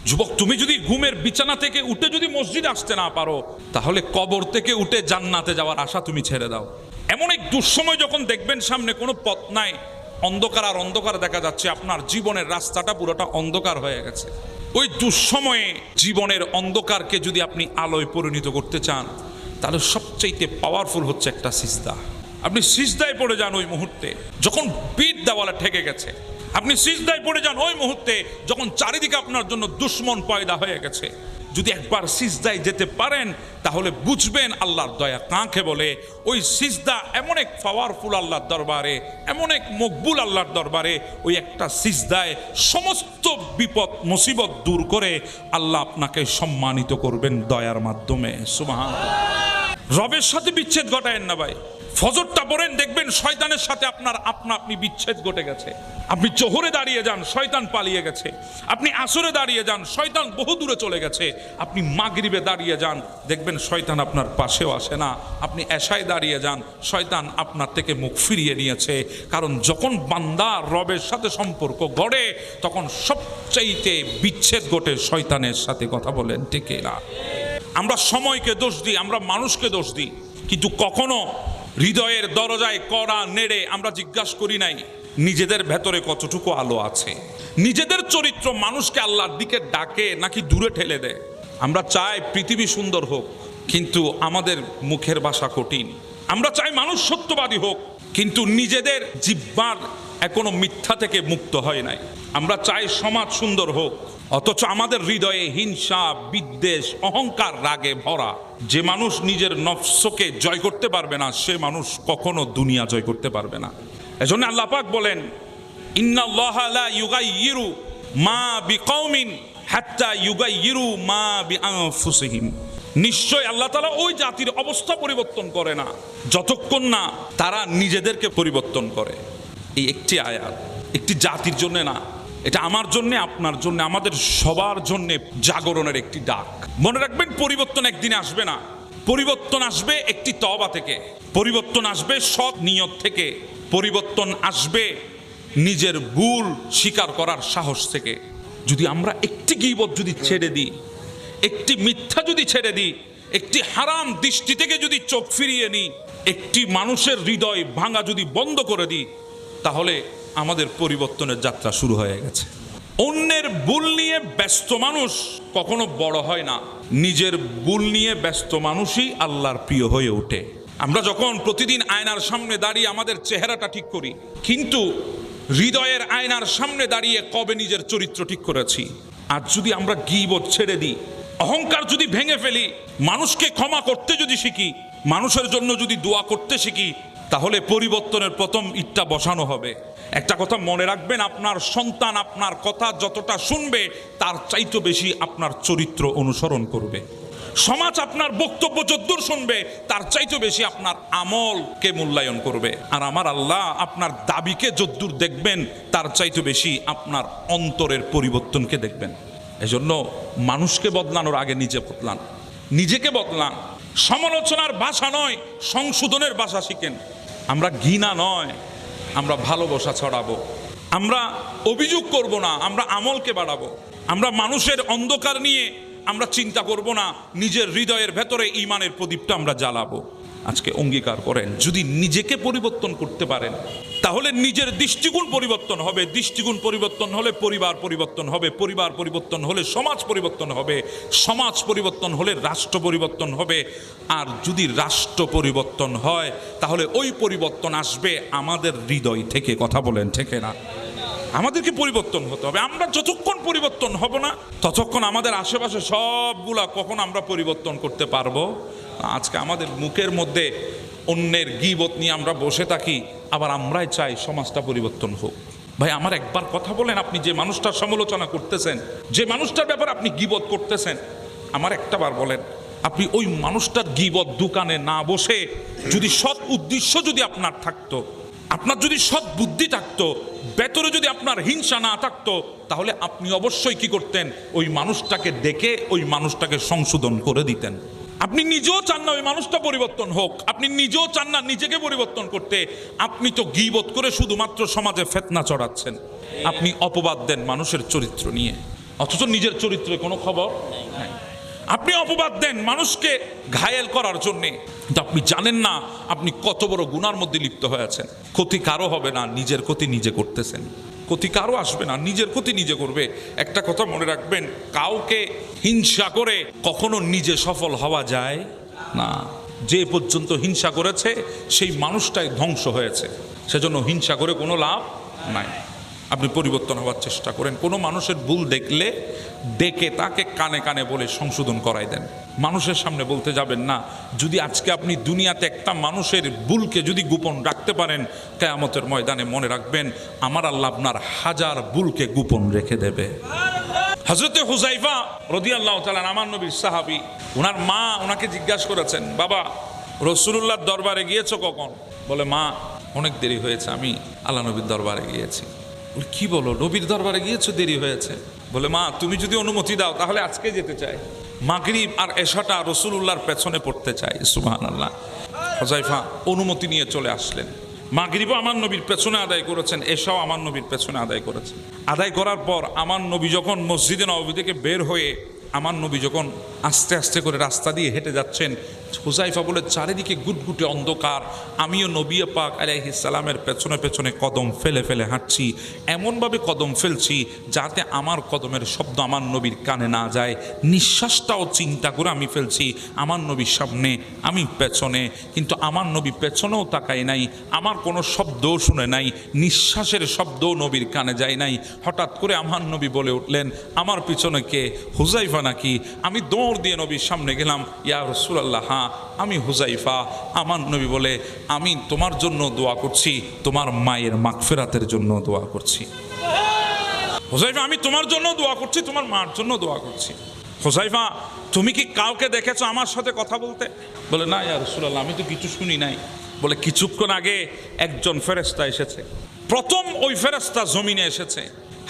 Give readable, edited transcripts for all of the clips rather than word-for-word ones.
যুবক, তুমি যদি ঘুমের বিছানা থেকে উঠে যদি মসজিদ আসতে না পারো, তাহলে কবর থেকে উঠে জান্নাতে যাওয়ার আশা তুমি ছেড়ে দাও। এমন এক দুঃসময় যখন দেখবেন সামনে কোনো পথ নাই, অন্ধকার আর অন্ধকার দেখা যাচ্ছে, আপনার জীবনের রাস্তাটা পুরোটা অন্ধকার হয়ে গেছে, ওই দুঃসময়ে জীবনের অন্ধকারকে যদি আপনি আলোয় পরিণত করতে চান, তাহলে সবচাইতে পাওয়ারফুল হচ্ছে একটা সিজদা। আপনি সিজদায় পড়ে যান ওই মুহূর্তে যখন পিঠ দেওয়ালে ঠেকে গেছে, আপনি সিজদায় পড়ে যান ওই মুহূর্তে যখন চারিদিকে আপনার জন্য দুশ্মন পয়দা হয়ে গেছে। যদি একবার সিজদায় যেতে পারেন তাহলে বুঝবেন আল্লাহর দয়া কাকে বলে। ওই সিজদা এমন এক পাওয়ারফুল আল্লাহর দরবারে, এমন এক মকবুল আল্লাহর দরবারে, ওই একটা সিজদায় সমস্ত বিপদ মুসিবত দূর করে আল্লাহ আপনাকে সম্মানিত করবেন দয়ার মাধ্যমে। সুবহানাল্লাহ। রবের সাথে বিচ্ছেদ ঘটায়েন না ভাই। ফজরটা পড়েন, দেখবেন শয়তানের সাথে আপনার আপনি বিচ্ছেদ ঘটে গেছে। আপনি জোহরে দাঁড়িয়ে যান, শয়তান পালিয়ে গেছে। আপনি আসরে দাঁড়িয়ে যান, শয়তান বহু দূরে চলে গেছে। আপনি মাগরিবে দাঁড়িয়ে যান, দেখবেন শয়তান আপনার পাশেও আসে না। আপনি এশায় দাঁড়িয়ে যান, শয়তান আপনার থেকে মুখ ফিরিয়ে নিয়েছে। কারণ যখন বান্দা রবের সাথে সম্পর্ক গড়ে, তখন সবচাইতে বিচ্ছেদ ঘটে শয়তানের সাথে। কথা বলেন ঠিক না? আমরা সময়কে দোষ দিই, আমরা মানুষকে দোষ দিই, কিন্তু কখনো হৃদয়ের দরজায় কড়া নেড়ে আমরা জিজ্ঞাসা করি নাই নিজেদের ভেতরে কতটুকু আলো আছে। নিজেদের চরিত্র মানুষকে আল্লাহর দিকে ডাকে নাকি দূরে ঠেলে দেয়? আমরা চাই পৃথিবী সুন্দর হোক, কিন্তু আমাদের মুখের ভাষা কঠিন। আমরা চাই মানুষ সত্যবাদী হোক, কিন্তু নিজেদের জিহ্বার এখনো মিথ্যা থেকে মুক্ত হয় নাই। আমরা চাই সমাজ সুন্দর হোক, অথচ আমাদের হৃদয়ে হিংসা, বিদ্বেষ, অহংকার, রাগে ভরা। যে মানুষ নিজের নফসকে জয় করতে পারবে না, সে মানুষ কখনো দুনিয়া জয় করতে পারবে না। এজন্য আল্লাহ পাক বলেন, ইন্নাল্লাহা লা ইউগাইয়িরু মা বিকওমিন হাত্তা ইউগাইয়িরু মা বিআনফুসিহিম। নিশ্চয় আল্লাহ তাআলা ওই জাতির অবস্থা পরিবর্তন করে না যতক্ষণ না তারা নিজেদেরকে পরিবর্তন করে। এই একটি আয়াত একটি জাতির জন্য না, এটা আমার জন্য, আপনার জন্য, আমাদের সবার জন্য জাগরণের একটি ডাক। মনে রাখবেন, পরিবর্তন একদিনে আসবে না। পরিবর্তন আসবে একটি তওবা থেকে, পরিবর্তন আসবে সৎ নিয়ত থেকে, পরিবর্তন আসবে নিজের ভুল স্বীকার করার সাহস থেকে। যদি আমরা একটি গীবত যদি ছেড়ে দিই, একটি মিথ্যা যদি ছেড়ে দিই, একটি হারাম দৃষ্টি থেকে যদি চোখ ফিরিয়ে নিই, একটি মানুষের হৃদয় ভাঙা যদি বন্ধ করে দিই, তাহলে আমাদের পরিবর্তনের যাত্রা শুরু হয়ে গেছে। অন্যের ভুল নিয়ে ব্যস্ত মানুষ কখনো বড় হয় না। নিজের ভুল নিয়ে ব্যস্ত মানুষই আল্লাহর প্রিয় হয়ে ওঠে। আমরা যখন প্রতিদিন আয়নার সামনে দাঁড়িয়ে আমাদের চেহারাটা ঠিক করি, কিন্তু হৃদয়ের আয়নার সামনে দাঁড়িয়ে কবে নিজের চরিত্র ঠিক করেছি? আর যদি আমরা গীবত ছেড়ে দিই, অহংকার যদি ভেঙে ফেলি, মানুষকে ক্ষমা করতে যদি শিখি, মানুষের জন্য যদি দোয়া করতে শিখি, তাহলে পরিবর্তনের প্রথম ইটটা বসানো হবে। একটা কথা মনে রাখবেন, আপনার সন্তান আপনার কথা যতটা শুনবে, তার চাইতে বেশি আপনার চরিত্র অনুসরণ করবে। সমাজ আপনার বক্তব্য যদ্দূর শুনবে, তার চাইতে বেশি আপনার আমলকে মূল্যায়ন করবে। আর আমার আল্লাহ আপনার দাবিকে যদ্দূর দেখবেন, তার চাইতে বেশি আপনার অন্তরের পরিবর্তনকে দেখবেন। এজন্য মানুষকে বদলানোর আগে নিজে বদলান, নিজেকে বদলান। সমালোচনার ভাষা নয়, সংশোধনের ভাষা শিখেন। আমরা ঘৃণা নয়, আমরা ভালোবাসা ছড়াবো। আমরা অভিযোগ করব না, আমরা আমলকে বাড়াবো। আমরা মানুষের অন্ধকার নিয়ে আমরা চিন্তা করব না, নিজের হৃদয়ের ভেতরে ঈমানের প্রদীপটা আমরা জ্বালাবো। আজকে অঙ্গীকার করেন, যদি নিজেকে পরিবর্তন করতে পারেন, তাহলে নিজের দৃষ্টিকোণ পরিবর্তন হবে। দৃষ্টিকোণ পরিবর্তন হলে পরিবার পরিবর্তন হবে, পরিবার পরিবর্তন হলে সমাজ পরিবর্তন হবে, সমাজ পরিবর্তন হলে রাষ্ট্র পরিবর্তন হবে। আর যদি রাষ্ট্র পরিবর্তন হয়, তাহলে ওই পরিবর্তন আসবে আমাদের হৃদয় থেকে। কথা বলেন ঠিক না? আমাদেরকে পরিবর্তন হতে হবে। আমরা যতক্ষণ পরিবর্তন হব না, ততক্ষণ আমাদের আশেপাশে সবগুলা কখন আমরা পরিবর্তন করতে পারবো? আজকে আমাদের মুখের মধ্যে অন্যের গীবত নিয়ে আমরা বসে থাকি, আবার আমরাই চাই সমাজটা পরিবর্তন হোক। ভাই, আমার একবার কথা বলেন, আপনি যে মানুষটার সমালোচনা করতেছেন, যে মানুষটার ব্যাপারে আপনি গীবত করতেছেন, আমার একটাবার বলেন, আপনি ওই মানুষটার গীবত দোকানে না বসে যদি সৎ উদ্দেশ্য যদি আপনার থাকতো, আপনার যদি সৎ বুদ্ধি থাকতো, ভেতরে যদি আপনার হিংসা না থাকতো, তাহলে আপনি অবশ্যই কি করতেন? ওই মানুষটাকে ডেকে ওই মানুষটাকে সংশোধন করে দিতেন। আপনি নিজেও চান না ওই মানুষটা পরিবর্তন হোক, আপনি নিজেও চান না নিজেকে পরিবর্তন করতে। আপনি তো গীবত করে শুধুমাত্র সমাজে ফিতনা ছড়াচ্ছেন, আপনি অপবাদ দেন মানুষের চরিত্র নিয়ে। অথচ নিজের চরিত্রে কোনো খবর নাই। আপনি অপবাদ দেন মানুষকে ঘায়েল করার জন্যে, কিন্তু আপনি জানেন না আপনি কত বড় গুনার মধ্যে লিপ্ত হয়েছেন। ক্ষতি কারো হবে না, নিজের ক্ষতি নিজে করতেছেন। ক্ষতি কারো আসবে না, নিজের ক্ষতি নিজে করবে। একটা কথা মনে রাখবেন, কাউকে হিংসা করে কখনো নিজে সফল হওয়া যায় না। যে পর্যন্ত হিংসা করেছে সেই মানুষটাই ধ্বংস হয়েছে। সেজন্য হিংসা করে কোনো লাভ নাই। আপনি পরিবর্তন হওয়ার চেষ্টা করেন। কোনো মানুষের ভুল দেখলে ডেকে তাকে কানে কানে বলে সংশোধন করাই দেন। মানুষের সামনে বলতে যাবেন না। যদি আজকে আপনি দুনিয়াতে একটা মানুষের ভুলকে যদি গোপন রাখতে পারেন, কিয়ামতের ময়দানে মনে রাখবেন আমার আল্লাহ আপনার হাজার ভুলকে গোপন রেখে দেবে। হযরতে হুযায়ফা রাদিয়াল্লাহু তাআলা আমার নবীর সাহাবী, ওনার মা ওনাকে জিজ্ঞাসা করেছেন, বাবা রাসূলুল্লাহর দরবারে গিয়েছো কখন? বলে, মা অনেক দেরি হয়েছে, আমি আল্লাহ নবীর দরবারে গিয়েছি। কি বলো, নবীর দরবারে গিয়েছো, দেরি হয়েছে? বলে, মা তুমি যদি অনুমতি দাও তাহলে আজকে যেতে চাই। মাগরিব আর এশাটা রাসূলুল্লাহর পেছনে পড়তে চাই। সুবহানাল্লাহ। হুযায়ফা অনুমতি নিয়ে চলে আসলেন। মাগরিবও আমার নবীর পেছনে আদায় করেছেন, এশাও আমার নবীর পেছনে আদায় করেছেন। আদায় করার পর আমার নবী যখন মসজিদে নববী থেকে বের হয়ে আমার নবী যখন আস্তে আস্তে করে রাস্তা দিয়ে হেঁটে যাচ্ছেন, হুযায়ফা বলে, চারিদিকে গুটগুটে অন্ধকার, আমিও নবী পাক আলাইহিস সালামের পেছনে পেছনে কদম ফেলে ফেলে হাঁটছি। এমনভাবে কদম ফেলছি যাতে আমার কদমের শব্দ আমার নবীর কানে না যায়। নিঃশ্বাসটাও চিন্তা করে আমি ফেলছি, আমার নবীর সামনে, আমি পেছনে, কিন্তু আমার নবী পেছনেও তাকায় নাই, আমার কোনো শব্দও শুনে নাই, নিঃশ্বাসের শব্দও নবীর কানে যায় নাই। হঠাৎ করে আমার নবী বলে উঠলেন, আমার পিছনে কে? হুযায়ফা নাকি? আমি দৌড় দিয়ে নবীর সামনে গেলাম, ইয়া রাসূলুল্লাহ, হ্যাঁ আমি হুযায়ফা। আমার নবী বলে, আমি তোমার জন্য দোয়া করছি, তোমার মায়ের মাগফিরাতের জন্য দোয়া করছি। হুযায়ফা, আমি তোমার জন্য দোয়া করছি, তোমার মার জন্য দোয়া করছি। হুযায়ফা, তুমি কি কাউকে দেখেছো আমার সাথে কথা বলতে? বলে, না ইয়া রাসূলুল্লাহ, আমি তো কিছু শুনি নাই। বলে, কিছুক্ষণ আগে একজন ফেরেশতা এসেছে। প্রথম ওই ফেরেশতা জমিনে এসেছে।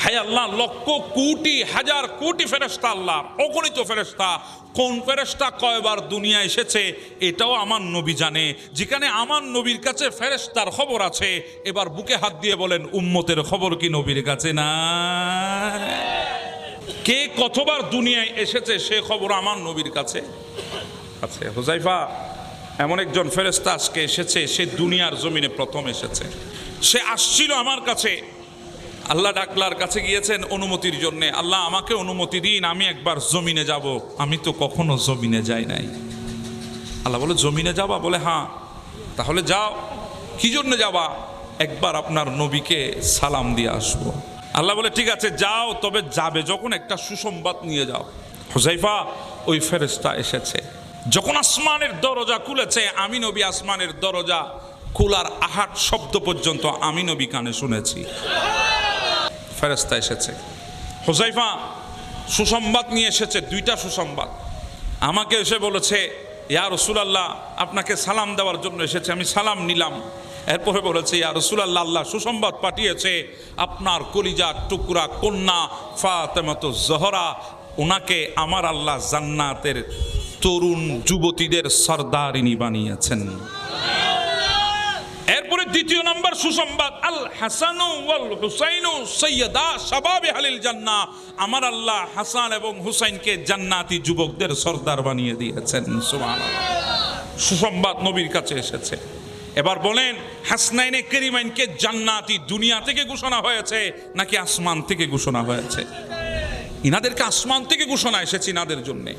হায় আল্লাহ, লক্ষ কোটি হাজার কোটি ফেরেশতা, আল্লাহ অগণিত ফেরেশতা। কোন ফেরেশতা কয়বার দুনিয়া এসেছে এটাও আমার নবী জানে। যেখানে আমার নবীর কাছে ফেরেশতার খবর আছে, এবার বুকে হাত দিয়ে বলেন, উম্মতের খবর কি নবীর কাছে না? কে কতবার দুনিয়ায় এসেছে সে খবর আমার নবীর কাছে আছে। হুযায়ফা, এমন একজন ফেরেশতা আজকে এসেছে, সে দুনিয়ার জমিনে প্রথম এসেছে। সে আসছিল আমার কাছে, আল্লাহ ডাকলার কাছে গিয়েছেন অনুমতির জন্য। আল্লাহ আমাকে অনুমতি দিন, আমি একবার জমিনে যাব। আমি তো কখনো জমিনে যাই নাই। আল্লাহ বলে, জমিনে যাবা? বলে, হ্যাঁ। তাহলে যাও। কি জন্য যাবা? একবার আপনার নবীকে সালাম দিয়ে আসবো। আল্লাহ বলে, ঠিক আছে যাও, তবে যাবে যখন একটা সুসংবাদ নিয়ে যাও। হুযায়ফা, ওই ফেরেশতা এসেছে। যখন আসমানের দরজা খুলেছে, আমি নবী আসমানের দরজা খোলার আহাট শব্দ পর্যন্ত আমি নবী কানে শুনেছি। ফেরেশতা এসেছে। হুযায়ফা সুসংবাদ নিয়ে এসেছে, দুইটা সুসংবাদ। আমাকে এসে বলেছে, ইয়া রাসূলুল্লাহ, আপনাকে সালাম দেওয়ার জন্য এসেছে। আমি সালাম নিলাম। এরপরে বলেছে, ইয়া রাসূলুল্লাহ, আল্লাহ সুসংবাদ পাঠিয়েছে, আপনার কলিজার টুকরা কন্যা ফাতেমাতুজ জোহরা, ওনাকে আমার আল্লাহ জান্নাতের তরুণ যুবতীদের সরদারিনী বানিয়েছেন। এরপরে দ্বিতীয় নম্বর সুসংবাদ, আল হাসানু ওয়াল হুসাইনু সাইয়্যিদা শাবাবে আহলিল জান্নাহ, আমার আল্লাহ হাসান এবং হুসাইনকে জান্নাতি যুবকদের সরদার বানিয়ে দিয়েছেন। সুবহানাল্লাহ। সুসংবাদ নবীর কাছে এসেছে। এবার বলেন, হাসনাইনে কারিমাইনকে জান্নাতি দুনিয়া থেকে ঘোষণা হয়েছে নাকি আসমান থেকে ঘোষণা হয়েছে? ইনাদেরকে আসমান থেকে ঘোষণা এসেছে, ইনাদের জন্যে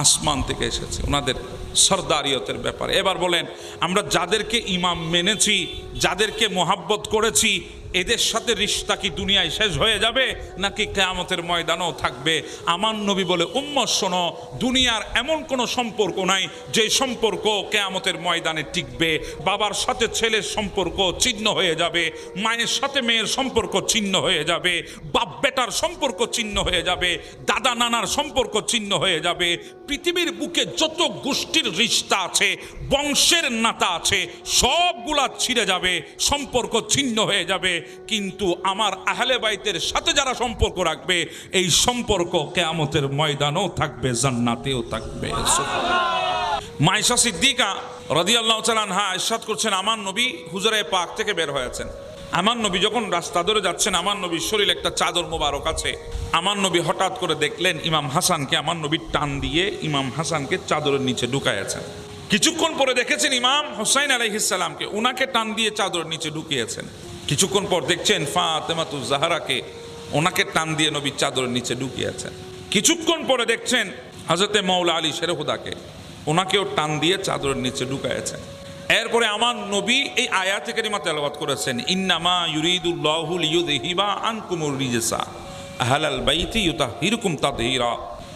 আসমান থেকে এসেছে, ওনাদের সরদারিয়তের ব্যাপারে। এবার বলেন, আমরা যাদেরকে ইমাম মেনেছি, যাদেরকে মোহাব্বত করেছি, এদের সাথে রিশতা কি দুনিয়ায় শেষ হয়ে যাবে নাকি কিয়ামতের ময়দানেও থাকবে? আমার নবী বলে, উম্মত শোনো, দুনিয়ার এমন কোনো সম্পর্ক নাই যে সম্পর্ক কিয়ামতের ময়দানে টিকবে। বাবার সাথে ছেলের সম্পর্ক ছিন্ন হয়ে যাবে, মায়ের সাথে মেয়ের সম্পর্ক ছিন্ন হয়ে যাবে, বাপ বেটার সম্পর্ক ছিন্ন হয়ে যাবে, দাদা নানার সম্পর্ক ছিন্ন হয়ে যাবে। পৃথিবীর বুকে যত গোষ্ঠীর রিশতা আছে, বংশের নাতা আছে, সবগুলা ছিঁড়ে যাবে, সম্পর্ক ছিন্ন হয়ে যাবে। কিন্তু আমার আহলে বাইতের সাথে যারা সম্পর্ক রাখবে, এই সম্পর্ক কিয়ামতের ময়দানেও থাকবে, জান্নাতেও থাকবে। মায়েশা সিদ্দিকা রাদিয়াল্লাহু তাআলা আনহা ইরশাদ করছেন, আমার নবী হুজুরে পাক থেকে বের হয়েছেন। আমার নবী যখন রাস্তা ধরে যাচ্ছেন, আমার নবীর শরীরে একটা চাদর মোবারক আছে। আমার নবী হঠাৎ করে দেখলেন ইমাম হাসানকে, আমার নবীর টান দিয়ে ইমাম হাসানকে চাদরের নিচে ঢুকাইয়াছেন। কিছুক্ষণ পরে দেখেছেন ইমাম হুসাইন আলাইহিস সালামকে, ওনাকে টান দিয়ে চাদরের নিচে ঢুকিয়েছেন। কিছুক্ষণ পর দেখছেন ফাতেমাতুজ জাহরাকে, ওনাকে টান দিয়ে নবী চাদরের নিচে ঢুকিয়েছেন। কিছুক্ষণ পরে দেখছেন হযরতে মাওলা আলী শেরহুদাকে, ওনাকেও টান দিয়ে চাদরের নিচে ঢুকাইয়েছেন। এরপরে আমার নবী এই আয়াতে কারিমা তেলাওয়াত করেছেন, ইন্নামা ইউরিদুল্লাহু লিইউযহিবা আনকুমুর রিজসা আহলাল বাইতি ইউতাহিরুকুম তাতহীরা।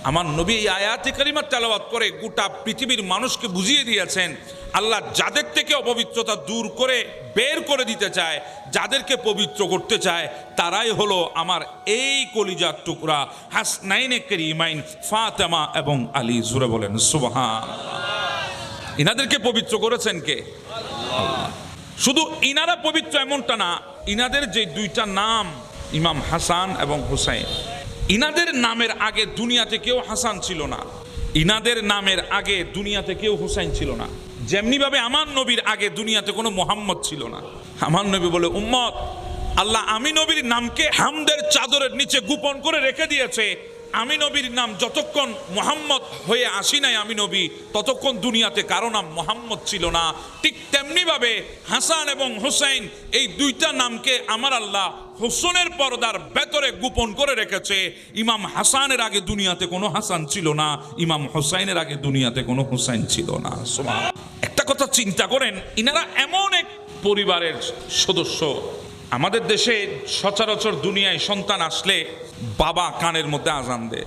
আমার নবী এই আয়াতে কারিমা তেলাওয়াত করে গোটা পৃথিবীর মানুষকে বুঝিয়ে দিয়েছেন, আল্লাহ যাদের থেকে অপবিত্রতা দূর করে বের করে দিতে চায়, যাদেরকে পবিত্র করতে চায়, তারাই হলো আমার এই কলিজার টুকরা হাসনাইনে কারিমাইন ফাতেমা এবং আলী। জোরে বলেন সুবহানাল্লাহ। ইনাদেরকে পবিত্র করেছেন কে? আল্লাহ। শুধু ইনারা পবিত্র এমনটা না, ইনাদের যে দুইটা নাম ইমাম হাসান এবং হুসাইন, ইনাদের নামের আগে দুনিয়াতে কেউ হাসান ছিল না, ইনাদের নামের আগে দুনিয়াতে কেউ হুসাইন ছিল না। যেমনি ভাবে আমার নবীর আগে দুনিয়াতে কোনো মোহাম্মদ ছিল না। আমার নবী বলে, উম্মত, আল্লাহ আমি নবীর নামকে হামদের চাদরের নিচে গোপন করে রেখে দিয়েছে। আমি নবীর নাম যতক্ষণ মোহাম্মদ হয়ে আসি নাই আমি নবী, ততক্ষণ দুনিয়াতে কারো নাম মোহাম্মদ ছিল না। ঠিক তেমনি ভাবে হাসান এবং হুসাইন এই দুইটা নামকে আমার আল্লাহ হুসনের পর্দার ভেতরে গোপন করে রেখেছে। ইমাম হাসানের আগে দুনিয়াতে কোনো হাসান ছিল না, ইমাম হুসাইনের আগে দুনিয়াতে কোনো হুসাইন ছিল না। সুবহানাল্লাহ। একটা কথা চিন্তা করেন, ইনারা এমন এক পরিবারের সদস্য। আমাদের দেশে সচরাচর দুনিয়ায় সন্তান আসলে বাবা কানের মধ্যে আজান দেয়,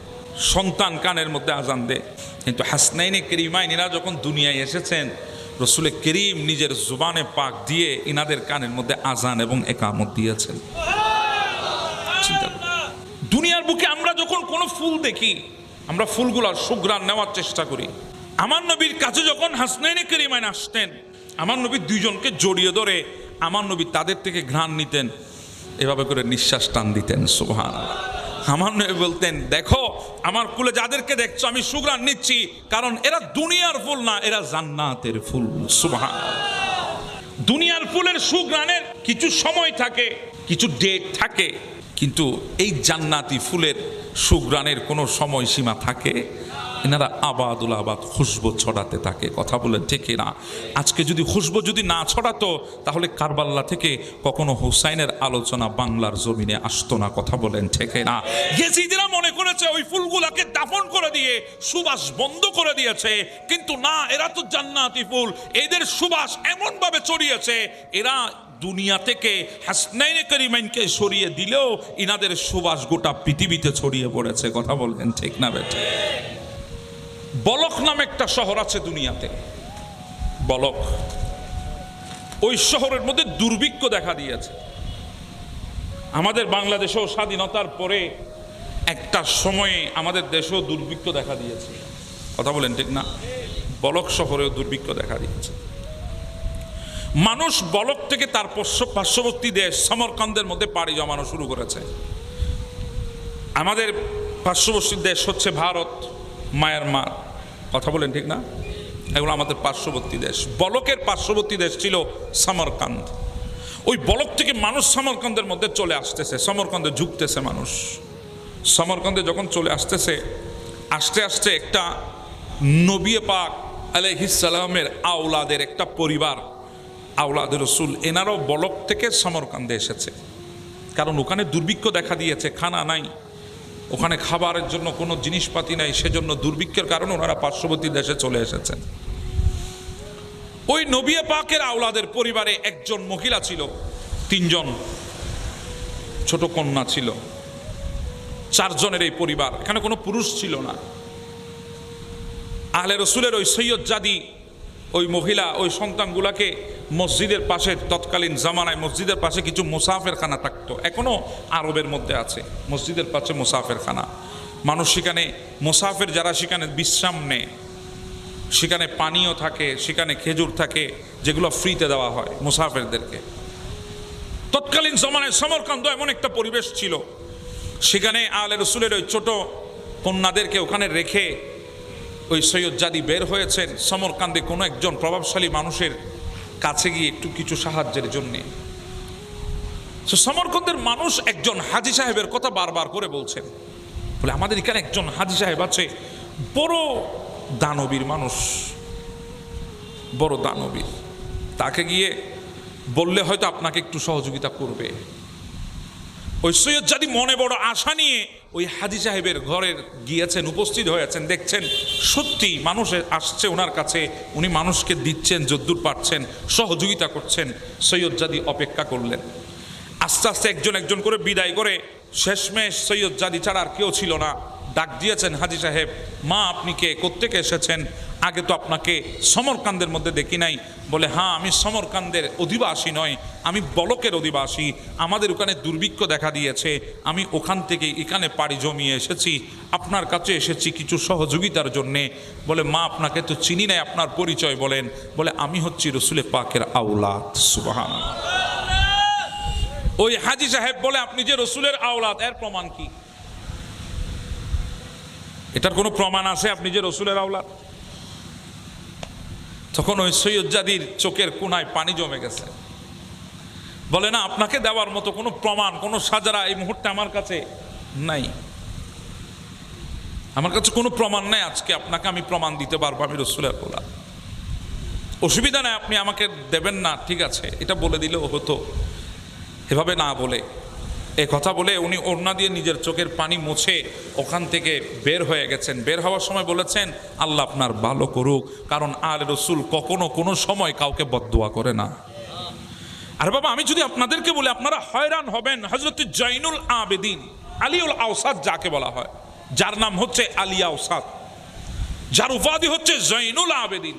সন্তান কানের মধ্যে আজান দেয়, কিন্তু হাসনাইনে কারিমাইন এরা যখন দুনিয়ায় এসেছেন, রসুল করিম নিজের জুবানে পাক দিয়ে ইনাদের কানের মধ্যে আজান এবং একামত দিয়েছেন। চিন্তা করুন, দুনিয়ার বুকে আমরা যখন কোনো ফুল দেখি, আমরা ফুলগুলোর সুঘ্রাণ নেওয়ার চেষ্টা করি। আমার নবীর কাছে যখন হাসনাইনে কারিমাইন আসতেন, আমার নবী দুইজনকে জড়িয়ে ধরে আমার নবী তাদের থেকে ঘ্রাণ নিতেন, এভাবে করে নিঃশ্বাস টান দিতেন। সুবহানাল্লাহ। আমার নবী বলতেন, দেখো আমার কুলে যাদেরকে দেখছো আমি সুঘ্রাণ নিচ্ছি, কারণ এরা দুনিয়ার ফুল না, এরা জান্নাতের ফুল। সুবহানাল্লাহ। দুনিয়ার ফুলের সুঘ্রাণের কিছু সময় থাকে, কিছু ডেট থাকে, কিন্তু এই জান্নাতি ফুলের সুঘ্রাণের কোনো সময়সীমা থাকে? এনারা আবাদুল আবাদ খুশবু ছড়াতে থাকে। কথা বলেন ঠিক না? আজকে যদি খুশবু যদি না ছড়াতো, তাহলে কারবাল্লা থেকে কখনো হুসাইনের আলোচনা বাংলার জমিনে আসতো না। কথা বলেন ঠিক না? ইয়েজিদিরা মনে করেছে ওই ফুলগুলাকে দাফন করে দিয়ে সুবাস বন্ধ করে দিয়েছে, কিন্তু না, এরা তো জান্নাতি ফুল। এদের সুবাস এমন ভাবে ছড়িয়েছে, এরা দুনিয়া থেকে হাসনাইনে কারিমাইনকে সরিয়ে দিলেও ইনাদের সুবাস গোটা পৃথিবীতে ছড়িয়ে পড়েছে। কথা বলেন ঠিক না বেটা? বলক নামে একটা শহর আছে দুনিয়াতে, বলক। ওই শহরের মধ্যে দুর্ভিক্ষ দেখা দিয়েছে। আমাদের বাংলাদেশেও স্বাধীনতার পরে একটা সময়ে আমাদের দেশেও দুর্ভিক্ষ দেখা দিয়েছে। কথা বলেন ঠিক না? বলক শহরেও দুর্ভিক্ষ দেখা দিয়েছে। মানুষ বলক থেকে তার পার্শ্ববর্তী দেশ সমরকান্দের মধ্যে পাড়ি জমানো শুরু করেছে। আমাদের পার্শ্ববর্তী দেশ হচ্ছে ভারত, মায়ানমার। কথা বলেন ঠিক না? এগুলো আমাদের পার্শ্ববর্তী দেশ। বলকের পার্শ্ববর্তী দেশ ছিল সমরকান্দ। ওই বলক থেকে মানুষ সমরকান্দের মধ্যে চলে আসতেছে, সমরকান্দে ঝুঁকতেছে মানুষ। সমরকান্দে যখন চলে আসতেছে, আস্তে আস্তে একটা নবী পাক আলাইহিস সালামের আওলাদের একটা পরিবার, আওলাদ রসুল, এনারাও বলক থেকে সমরকান্দে এসেছে। কারণ ওখানে দুর্ভিক্ষ দেখা দিয়েছে, খানা নাই, ওখানে খাবারের জন্য কোনো জিনিসপাতি নাই, সেজন্য দুর্ভিক্ষের কারণে ওনারা পার্শ্ববর্তী দেশে চলে এসেছেন। ওই নবী পাকের আওলাদের পরিবারে একজন মহিলা ছিল, 3 জন ছোট কন্যা ছিল, 4 জনের এই পরিবার। এখানে কোনো পুরুষ ছিল না। আহলে রসুলের ওই সৈয়দ জাদি ওই মহিলা ওই সন্তানগুলাকে মসজিদের পাশে, তৎকালীন জামানায় মসজিদের পাশে কিছু মুসাফের খানা থাকতো, এখনো আরবের মধ্যে আছে মসজিদের পাশে মুসাফের খানা। মানুষ সেখানে মুসাফের যারা সেখানে বিশ্রাম নেয়, সেখানে পানীয় থাকে, সেখানে খেজুর থাকে, যেগুলো ফ্রিতে দেওয়া হয় মুসাফেরদেরকে। তৎকালীন জামানায় সমরকান্দ এমন একটা পরিবেশ ছিল, সেখানে আহলে রসুলের ওই ছোট কন্যাদেরকে ওখানে রেখে ওই সৈয়দ জাদি বের হয়েছেন সমরকান্দে কোনো একজন প্রভাবশালী মানুষের কাছে গিয়ে একটু কিছু সাহায্যের জন্যে। সমরকন্দের মানুষ একজন হাজী সাহেবের কথা বারবার করে বলছেন, বলে আমাদের এখানে একজন হাজী সাহেব আছে, বড় দানবীর মানুষ, বড় দানবীর, তাকে গিয়ে বললে হয়তো আপনাকে একটু সহযোগিতা করবে। ওই সৈয়দ জাদি মনে বড় আশা নিয়ে ওই হাজী সাহেবের ঘরের গিয়েছেন, উপস্থিত হয়েছেন, দেখছেন সত্যি মানুষ আসছে ওনার কাছে, উনি মানুষকে দিচ্ছেন যদ্দূর পারছেন, সহযোগিতা করছেন। সৈয়দ জাদি অপেক্ষা করলেন, আস্তে আস্তে একজন একজন করে বিদায় করে শেষমেশ সৈয়দ জাদি ছাড়া আর কেউ ছিল না। ডাক দিয়েছেন, হাজী সাহেব, মা আপনি কে, কোত্থেকে এসেছেন? আগে তো আপনাকে সমরকান্দের মধ্যে দেখি নাই। বলে হ্যাঁ, আমি সমরকান্দের অধিবাসী নয়, আমি বলকের অধিবাসী। আমাদের ওখানে দুর্ভিক্ষ দেখা দিয়েছে, আমি ওখান থেকে এখানে পাড়ি জমিয়ে এসেছি, আপনার কাছে এসেছি কিছু সহযোগিতার জন্যে। বলে মা আপনাকে তো চিনি নাই, আপনার পরিচয় বলেন। বলে আমি হচ্ছি রসুলে পাকের আওলাদ। সুবহানাল্লাহ। ওই হাজী সাহেব বলে আপনি যে রসুলের আওলাদ, এর প্রমাণ কি? এটার কোনো প্রমাণ আছে আপনি যে রসুলের আওলাদ? তখন ওই সৈয়দ জাদির চোখের কোনায় পানি জমে গেছে। বলে না, আপনাকে দেওয়ার মতো কোনো প্রমাণ, কোনো সাজারা এই মুহূর্তে আমার কাছে নাই, আমার কাছে কোনো প্রমাণ নাই। আজকে আপনাকে আমি প্রমাণ দিতে পারবো আমি রসুলের আওলাদ। অসুবিধা নাই, আপনি আমাকে দেবেন না, ঠিক আছে, এটা বলে দিলেও হতো। এভাবে না বলে, এ কথা বলে উনি ওড়না দিয়ে নিজের চোখের পানি মুছে ওখান থেকে বের হয়ে গেছেন। বের হওয়ার সময় বলেছেন, আল্লাহ আপনার ভালো করুক, কারণ আলে রসুল কখনো কোনো সময় কাউকে বদদুয়া করে না। আর বাবা, আমি যদি আপনাদেরকে বলি আপনারা হয়রান হবেন। হযরত জৈনুল আবেদিন, আলিউল আওসাদ যাকে বলা হয়, যার নাম হচ্ছে আলী আওসাদ, যার উপাধি হচ্ছে জৈনুল আবেদিন,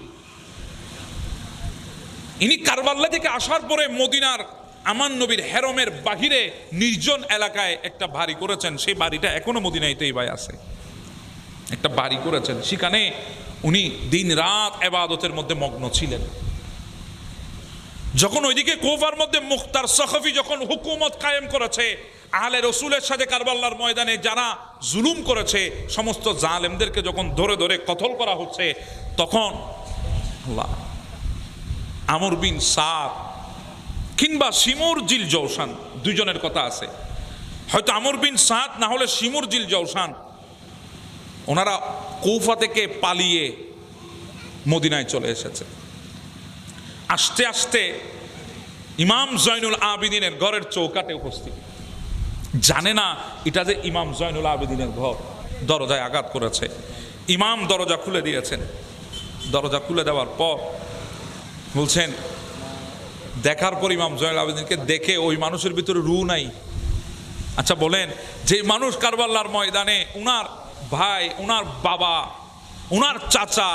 ইনি কারবাল্লা থেকে আসার পরে মদিনার আমান নবীর হেরমের বাহিরে নির্জন এলাকায় একটা বাড়ি করেছেন। সেই বাড়িটা এখনো মদিনাইতেই ভাই আছে, একটা বাড়ি করেছেন। সেখানে উনি দিন রাত ইবাদতের মধ্যে মগ্ন ছিলেন। যখন ওইদিকে কুফার মধ্যে মুখতার সখফি যখন হুকুমত কায়েম করেছে, আহলে রসুলের সাথে কারবালার ময়দানে যারা জুলুম করেছে সমস্ত জালেমদেরকে যখন ধরে ধরে কতল করা হচ্ছে, তখন আল্লাহ আমর বিন সাদ কিংবা শিমুর জিল জৌসান, দুইজনের কথা আছে, হয়তো আমর বিন সাদ না হলে শিমুর জিল জৌসান, ওনারা কুফা থেকে পালিয়ে মদিনায় চলে এসেছে। আস্তে আস্তে ইমাম জয়নুল আবেদিনের ঘরের চৌকাটে উপস্থিত, জানে না এটা যে ইমাম জয়নুল আবেদিনের ঘর। দরজায় আঘাত করেছে, ইমাম দরজা খুলে দিয়েছেন। দরজা খুলে দেওয়ার পর বলছেন, দেখার পর ইমাম জয়নুল আবেদিনকে দেখে ওই মানুষের ভিতরে রু নাই। আচ্ছা বলেন, যে মানুষ কারবালার ময়দানে উনার ভাই, উনার বাবা, উনার চাচা,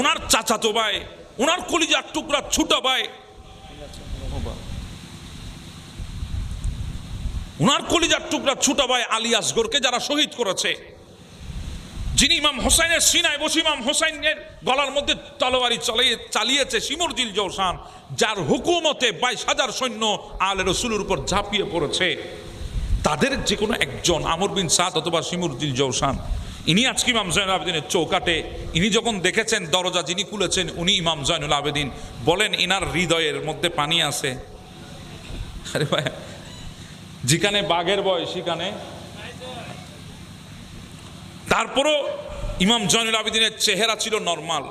উনার চাচাতো ভাই, উনার কলিজার টুকরা ছোট ভাই, উনার কলিজার টুকরা ছোট ভাই আলী আসগরকে যারা শহীদ করেছে, যিনি ইমাম হোসাইনের সিনায় বসে ইমাম হোসাইনের গলার মধ্যে তলোয়ারি চালিয়েছে শিমুর জিল জৌসান, যার হুকুমতে 22,000 সৈন্য আলে রসুলের উপর ঝাঁপিয়ে পড়েছে, তাদের যে কোনো একজন আমর বিন সাদ অথবা শিমুর জিল জৌসান, ইনি আজকে ইমাম জয়নুল আবেদিনের চৌকাটে। ইনি যখন দেখেছেন দরজা যিনি খুলেছেন উনি ইমাম জয়নুল আবেদিন, বলেন ইনার হৃদয়ের মধ্যে পানি আছে। আরে ভাই, যেখানে বাঘের বয় সেখানে। তারপরও ইমাম জয়নুল আবেদিনের চেহারা ছিল নরমাল,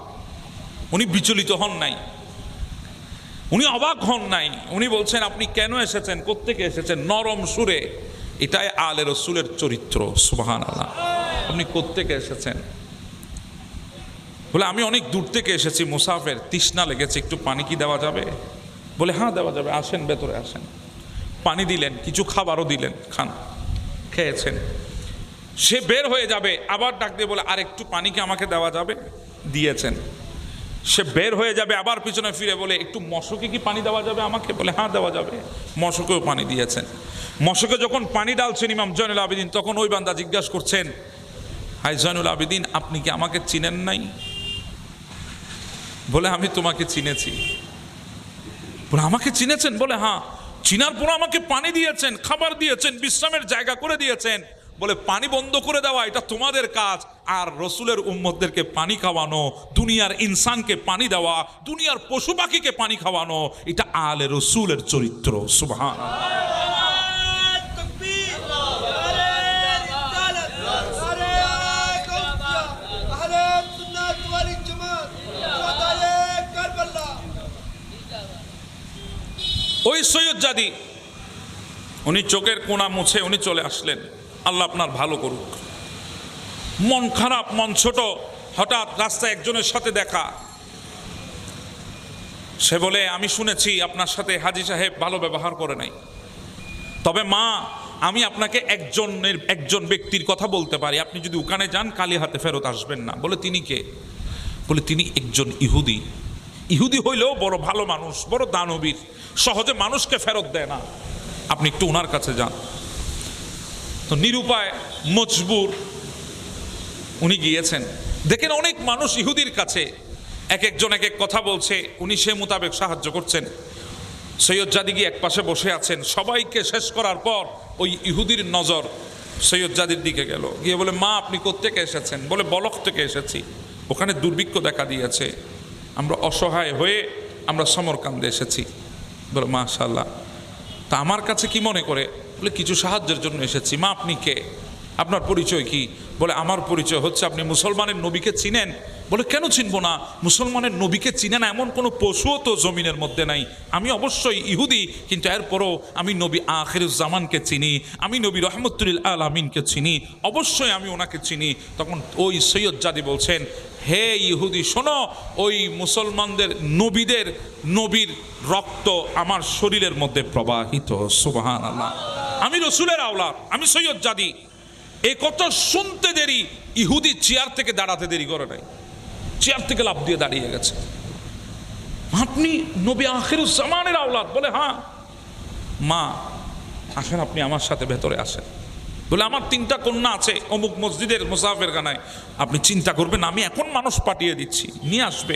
উনি বিচলিত হন নাই, উনি অবাক হন নাই। উনি বলছেন, আপনি কেন এসেছেন, কোত্থেকে এসেছেন? নরম সুরে, এটাই আলে রসুলের চরিত্র। সুবহানাল্লাহ। আপনি কোত্থেকে এসেছেন? বলে আমি অনেক দূর থেকে এসেছি, মুসাফের, তৃষ্ণা লেগেছে, একটু পানি কি দেওয়া যাবে? বলে হ্যাঁ দেওয়া যাবে, আসেন ভেতরে আসেন। পানি দিলেন, কিছু খাবারও দিলেন, খান। খেয়েছেন। সে বের হয়ে যাবে, আবার ডাক দিয়ে বলে আর একটু পানি কি আমাকে দেওয়া যাবে? দিয়েছেন। সে বের হয়ে যাবে, আবার পিছনে ফিরে বলে একটু মশকে কি পানি দেওয়া যাবে আমাকে? বলে হ্যাঁ দেওয়া যাবে। মশকেও পানি দিয়েছেন। মশকে যখন পানি ডালছেন ইমাম জয়নুল আবেদিন, তখন ওই বান্দা জিজ্ঞাসা করছেন, হাই জয়নুল আবেদিন, আপনি কি আমাকে চিনেন নাই? বলে আমি তোমাকে চিনেছি। বলে আমাকে চিনেছেন? বলে হ্যাঁ। চিনার পর আমাকে পানি দিয়েছেন, খাবার দিয়েছেন, বিশ্রামের জায়গা করে দিয়েছেন। বলে পানি বন্ধ করে দেওয়া এটা তোমাদের কাজ, আর রসুলের উম্মতদেরকে পানি খাওয়ানো, দুনিয়ার ইনসানকে পানি দেওয়া, দুনিয়ার পশু পাখিকে পানি খাওয়ানো, এটা আলে রসুলের চরিত্র। সুবহানাল্লাহ। ওই সৈয়দ জাদি উনি চোখের কোণা মুছে উনি চলে আসলেন। আল্লাহ আপনার ভালো করুক। মন খারাপ, মন ছোট, হঠাৎ রাস্তায় একজনের সাথে দেখা। সে বলে, আমি শুনেছি আপনার সাথে হাজী সাহেব ভালো ব্যবহার করে নাই, তবে মা আমি আপনাকে একজন ব্যক্তির কথা বলতে পারি, আপনি যদি ওখানে যান খালি হাতে ফেরত আসবেন না। বলে, তিনি কে? বলে, তিনি একজন ইহুদি। ইহুদি হইলেও বড় ভালো মানুষ, বড় দানবীর, সহজে মানুষকে ফেরত দেয় না, আপনি একটু ওনার কাছে যান। তো নিরুপায় মজবুর উনি গিয়েছেন। দেখেন অনেক মানুষ ইহুদির কাছে এক একজন এক এক কথা বলছে, উনি সে মোতাবেক সাহায্য করছেন। সৈয়দ জাদি গিয়ে এক পাশে বসে আছেন। সবাইকে শেষ করার পর ওই ইহুদির নজর সৈয়দ জাদির দিকে গেল, গিয়ে বলে, মা আপনি কোত্থেকে এসেছেন? বলে, বলখ থেকে এসেছি, ওখানে দুর্ভিক্ষ দেখা দিয়েছে, আমরা অসহায় হয়ে আমরা সমরকান্দে এসেছি। বলে, মাশাআল্লাহ, তা আমার কাছে কি মনে করে? বলে, কিছু সাহায্যের জন্য এসেছি। মা আপনি কে? আপনার পরিচয় কি? বলে, আমার পরিচয় হচ্ছে, আপনি মুসলমানের নবীকে চিনেন? বলে, কেন চিনবো না? মুসলমানের নবীকে চিনে না এমন কোনো পশুও তো জমিনের মধ্যে নাই। আমি অবশ্যই ইহুদি, কিন্তু এরপরও আমি নবী আখিরুজ্জামানকে চিনি, আমি নবী রহমতুল আলামিনকে চিনি, অবশ্যই আমি ওনাকে চিনি। তখন ওই সৈয়দ জাদি বলছেন, হে ইহুদি শোনো, ওই মুসলমানদের নবীর রক্ত আমার শরীরের মধ্যে প্রবাহিত। সুবহানাল্লাহ, আমি রসুলের আওলাদ, আমি সৈয়দ জাদি। এই কথা শুনতে দেরি, ইহুদি চেয়ার থেকে দাঁড়াতে দেরি করে নাই, চেয়ার থেকে লাফ দিয়ে দাঁড়িয়ে গেছে। আপনি নবী আখিরুজ্জামানের আওলাদ? বলে, হ্যাঁ। মা আসেন, আপনি আমার সাথে ভেতরে আসেন। বলে, আমার 3টা কন্যা আছে অমুক মসজিদের মুসাফের খানায়, আপনি চিন্তা করবেন, আমি এখন মানুষ পাঠিয়ে দিচ্ছি, নিয়ে আসবে।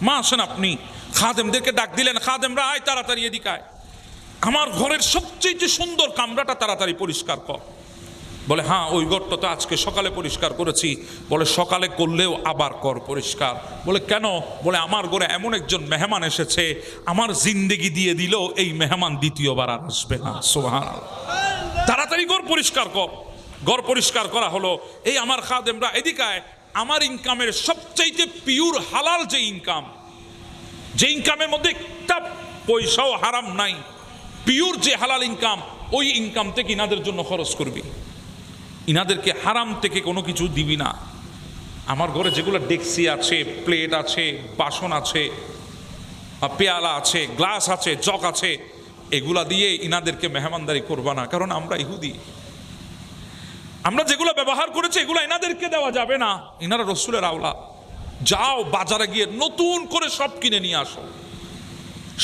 মা আসেন। আপনি খাদেমদেরকে ডাক দিলেন, খাদেমরা আয় তাড়াতাড়ি এদিকে আয়, আমার ঘরের সবচেয়ে সুন্দর কামরাটা তাড়াতাড়ি পরিষ্কার কর। বলে, হ্যাঁ ওই ঘরটা তো আজকে সকালে পরিষ্কার করেছি। বলে, সকালে করলেও আবার কর পরিষ্কার। বলে, কেন? বলে, আমার ঘরে এমন একজন মেহমান এসেছে, আমার জিন্দেগি দিয়ে দিল এই মেহমান দ্বিতীয়বার আর আসবে না। সুবহানাল্লাহ, তাড়াতাড়ি ঘর পরিষ্কার কর। ঘর পরিষ্কার করা হলো। এই আমার খাদেমরা এদিকায়, আমার ইনকামের সবচাইতে পিওর হালাল যে ইনকামের মধ্যে একটা পয়সাও হারাম নাই, পিওর যে হালাল ইনকাম, ওই ইনকাম থেকে ইনাদের জন্য খরচ করবি, ইনাদেরকে হারাম থেকে কোনো কিছু দিবি না। আমার ঘরে যেগুলো ডেকসি আছে, প্লেট আছে, বাসন আছে, পেয়ালা আছে, গ্লাস আছে, জগ আছে, এগুলা দিয়ে ইনাদেরকে মেহমানদারি করবা না, কারণ আমরা ইহুদি। আমরা যেগুলো ব্যবহার করেছি এগুলো ইনাদেরকে দেওয়া যাবে না, ইনারা রসুলের আওলাদ। যাও বাজারে গিয়ে নতুন করে সব কিনে নিয়ে আসো।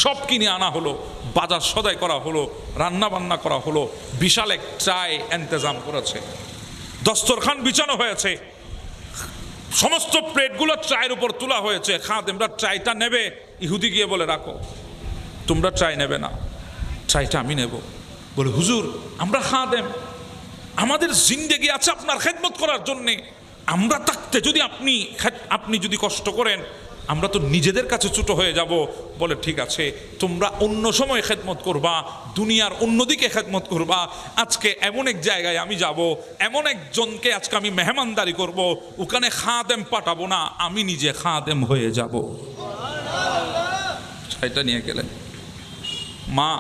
সব কিনে আনা হলো, বাজার সদাই করা হলো, রান্না বান্না করা হলো, বিশাল এক চায় ইন্তজাম করেছে, দস্তরখান বিছানো হয়েছে, সমস্ত প্লেটগুলো চায়ের উপর তোলা হয়েছে। খাদেমরা চায়টা নেবে, ইহুদি গিয়ে বলে, রাখো, তোমরা চায় নেবে না, চায়টা আমি নেব। বলে, হুজুর আমরা খাদেম, আমাদের জিন্দেগি আছে আপনার খেদমত করার জন্যে, আমরা থাকতে যদি আপনি যদি কষ্ট করেন, আমরা তো নিজেদের কাছে ছোট হয়ে যাব। বলে, ঠিক আছে, তোমরা অন্য সময় খেদমত করবা, দুনিয়ার অন্যদিকে খেদমত করবা। আজকে এমন এক জায়গায় আমি যাব, এমন একজনকে আজকে আমি মেহমানদারি করব, ওখানে খাদেম পাঠাবো না, আমি নিজে খাদেম হয়ে যাব। সেটা নিয়ে গেলেন। মা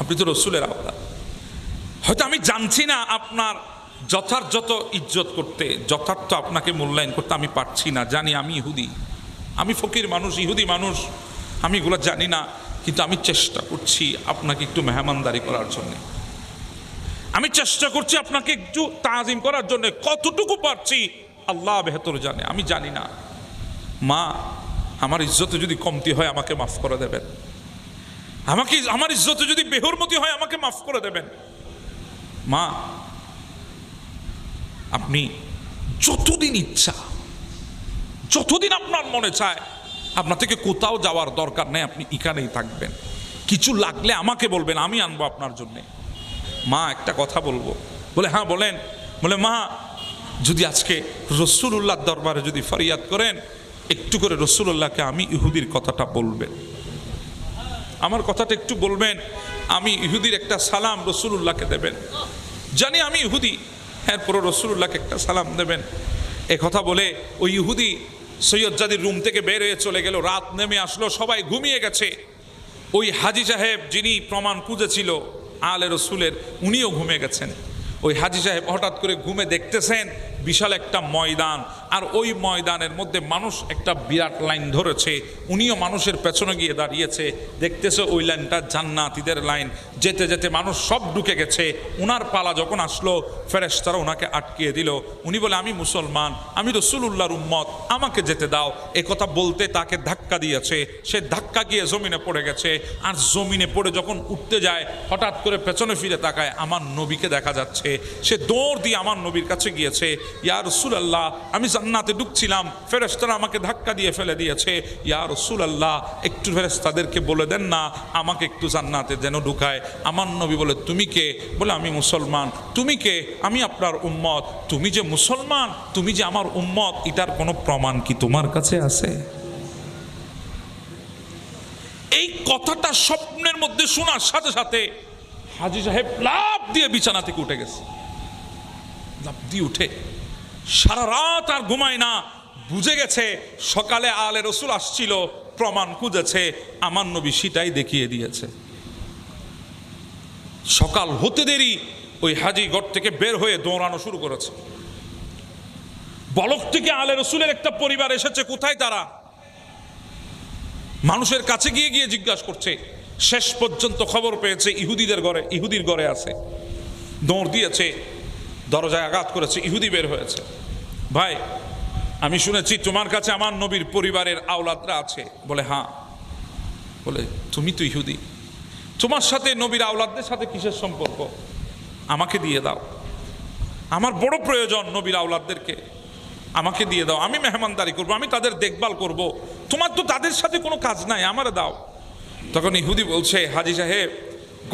আপনি তো রসুলের আওলাদ, হয়তো আমি জানছি না আপনার যথার্থ ইজ্জত করতে, যথার্থ আপনাকে মূল্যায়ন করতে আমি পারছি না। জানি আমি ইহুদি, আমি ফকির মানুষ, ইহুদি মানুষ, আমি এগুলো জানি না, কিন্তু আমি চেষ্টা করছি আপনাকে একটু মেহমানদারি করার জন্য, আমি চেষ্টা করছি আপনাকে একটু তাজিম করার জন্য। কতটুকু পারছি আল্লাহ বেহতর জানে, আমি জানি না। মা আমার ইজ্জতে যদি কমতি হয় আমাকে মাফ করে দেবেন, আমার ইজ্জতে যদি বেহুরমতি হয় আমাকে মাফ করে দেবেন। মা আপনি যতদিন ইচ্ছা, যতদিন আপনার মনে চায়, আপনার থেকে কোথাও যাওয়ার দরকার নেই, আপনি এখানেই থাকবেন, কিছু লাগলে আমাকে বলবেন, আমি আনবো আপনার জন্যে। মা একটা কথা বলবো। বলে, হ্যাঁ বলেন। বলে, মা যদি আজকে রসুলুল্লাহর দরবারে যদি ফরিয়াদ করেন, একটু করে রসুলুল্লাহকে আমি ইহুদির কথাটা বলবেন, আমার কথাটা একটু বলবেন, আমি ইহুদির একটা সালাম রসুলুল্লাহকে দেবেন। জানি আমি ইহুদি, এরপরও রসুলুল্লাহকে একটা সালাম দেবেন। এ কথা বলে ওই ইহুদি সৈয়দ জাদির রুম থেকে বের হয়ে চলে গেল। রাত নেমে আসলো, সবাই ঘুমিয়ে গেছে। ওই হাজী সাহেব যিনি প্রমাণ খুঁজেছিল আলে রসুলের, উনিও ঘুমে গেছেন। ওই হাজী সাহেব হঠাৎ করে ঘুমে দেখতেছেন বিশাল একটা ময়দান, আর ওই ময়দানের মধ্যে মানুষ একটা বিরাট লাইন ধরেছে। উনিও মানুষের পেছনে গিয়ে দাঁড়িয়েছে, দেখতেছে ওই লাইনটা জান্নাতীদের লাইন। যেতে যেতে মানুষ সব ঢুকে গেছে। উনার পালা যখন আসলো, ফেরেশতারা ওনাকে আটকিয়ে দিল। উনি বলে, আমি মুসলমান, আমি রাসূলুল্লাহর উম্মত, আমাকে যেতে দাও। এ কথা বলতে তাকে ধাক্কা দিয়েছে। সে ধাক্কা গিয়ে জমিনে পড়ে গেছে। আর জমিনে পড়ে যখন উঠতে যায়, হঠাৎ করে পেছনে ফিরে তাকায়, আমার নবীকে দেখা যাচ্ছে। সে দৌড় দিয়ে আমার নবীর কাছে গিয়েছে, ইয়া রাসূলুল্লাহ, আমি জান্নাতে ঢুকছিলাম, ফেরেশতারা আমাকে ধাক্কা দিয়ে ফেলে দিয়েছে। ইয়া রাসূলুল্লাহ, একটু ফেরেশতাদেরকে বলে দেন না আমাকে একটু জান্নাতে যেন ঢুকায়। আমার নবী বলে, তুমি কে? বলে, আমি মুসলমান। তুমি কে? আমি আপনার উম্মত। তুমি যে মুসলমান, তুমি যে আমার উম্মত, এটার কোনো প্রমাণ কি তোমার কাছে আছে? এই কথাটা স্বপ্নের মধ্যে শোনার সাথে সাথে হাজী সাহেব লাফ দিয়ে বিছানা থেকে উঠে গেছে। লাফ দিয়ে উঠে সারা রাত আর ঘুমায় না। বুঝে গেছে সকালে আলে রসুল আসছিল, প্রমাণ খুঁজেছে, আমার নবী সেটাই দেখিয়ে দিয়েছে। সকাল হতে দেরি ওই হাজী ঘর থেকে বের হয়ে দৌড়ানো শুরু করেছে। বলক থেকে আলে রসুলের একটা পরিবার এসেছে, কোথায় তারা? মানুষের কাছে গিয়ে গিয়ে জিজ্ঞাসা করছে। শেষ পর্যন্ত খবর পেয়েছে ইহুদির ঘরে আছে। দৌড় দিয়েছে, দরজায় আঘাত করেছে, ইহুদি বের হয়েছে। ভাই, আমি শুনেছি তোমার কাছে আমার নবীর পরিবারের আওলাদরা আছে। বলে, হ্যাঁ। বলে, তুমি তো ইহুদি, তোমার সাথে নবীর আওলাদদের সাথে কিসের সম্পর্ক? আমাকে দিয়ে দাও, আমার বড় প্রয়োজন নবীর আওলাদদেরকে, আমাকে দিয়ে দাও, আমি মেহমানদারি করবো, আমি তাদের দেখভাল করব। তোমার তো তাদের সাথে কোনো কাজ নাই, আমারে দাও। তখন ইহুদি বলছে, হাজী সাহেব,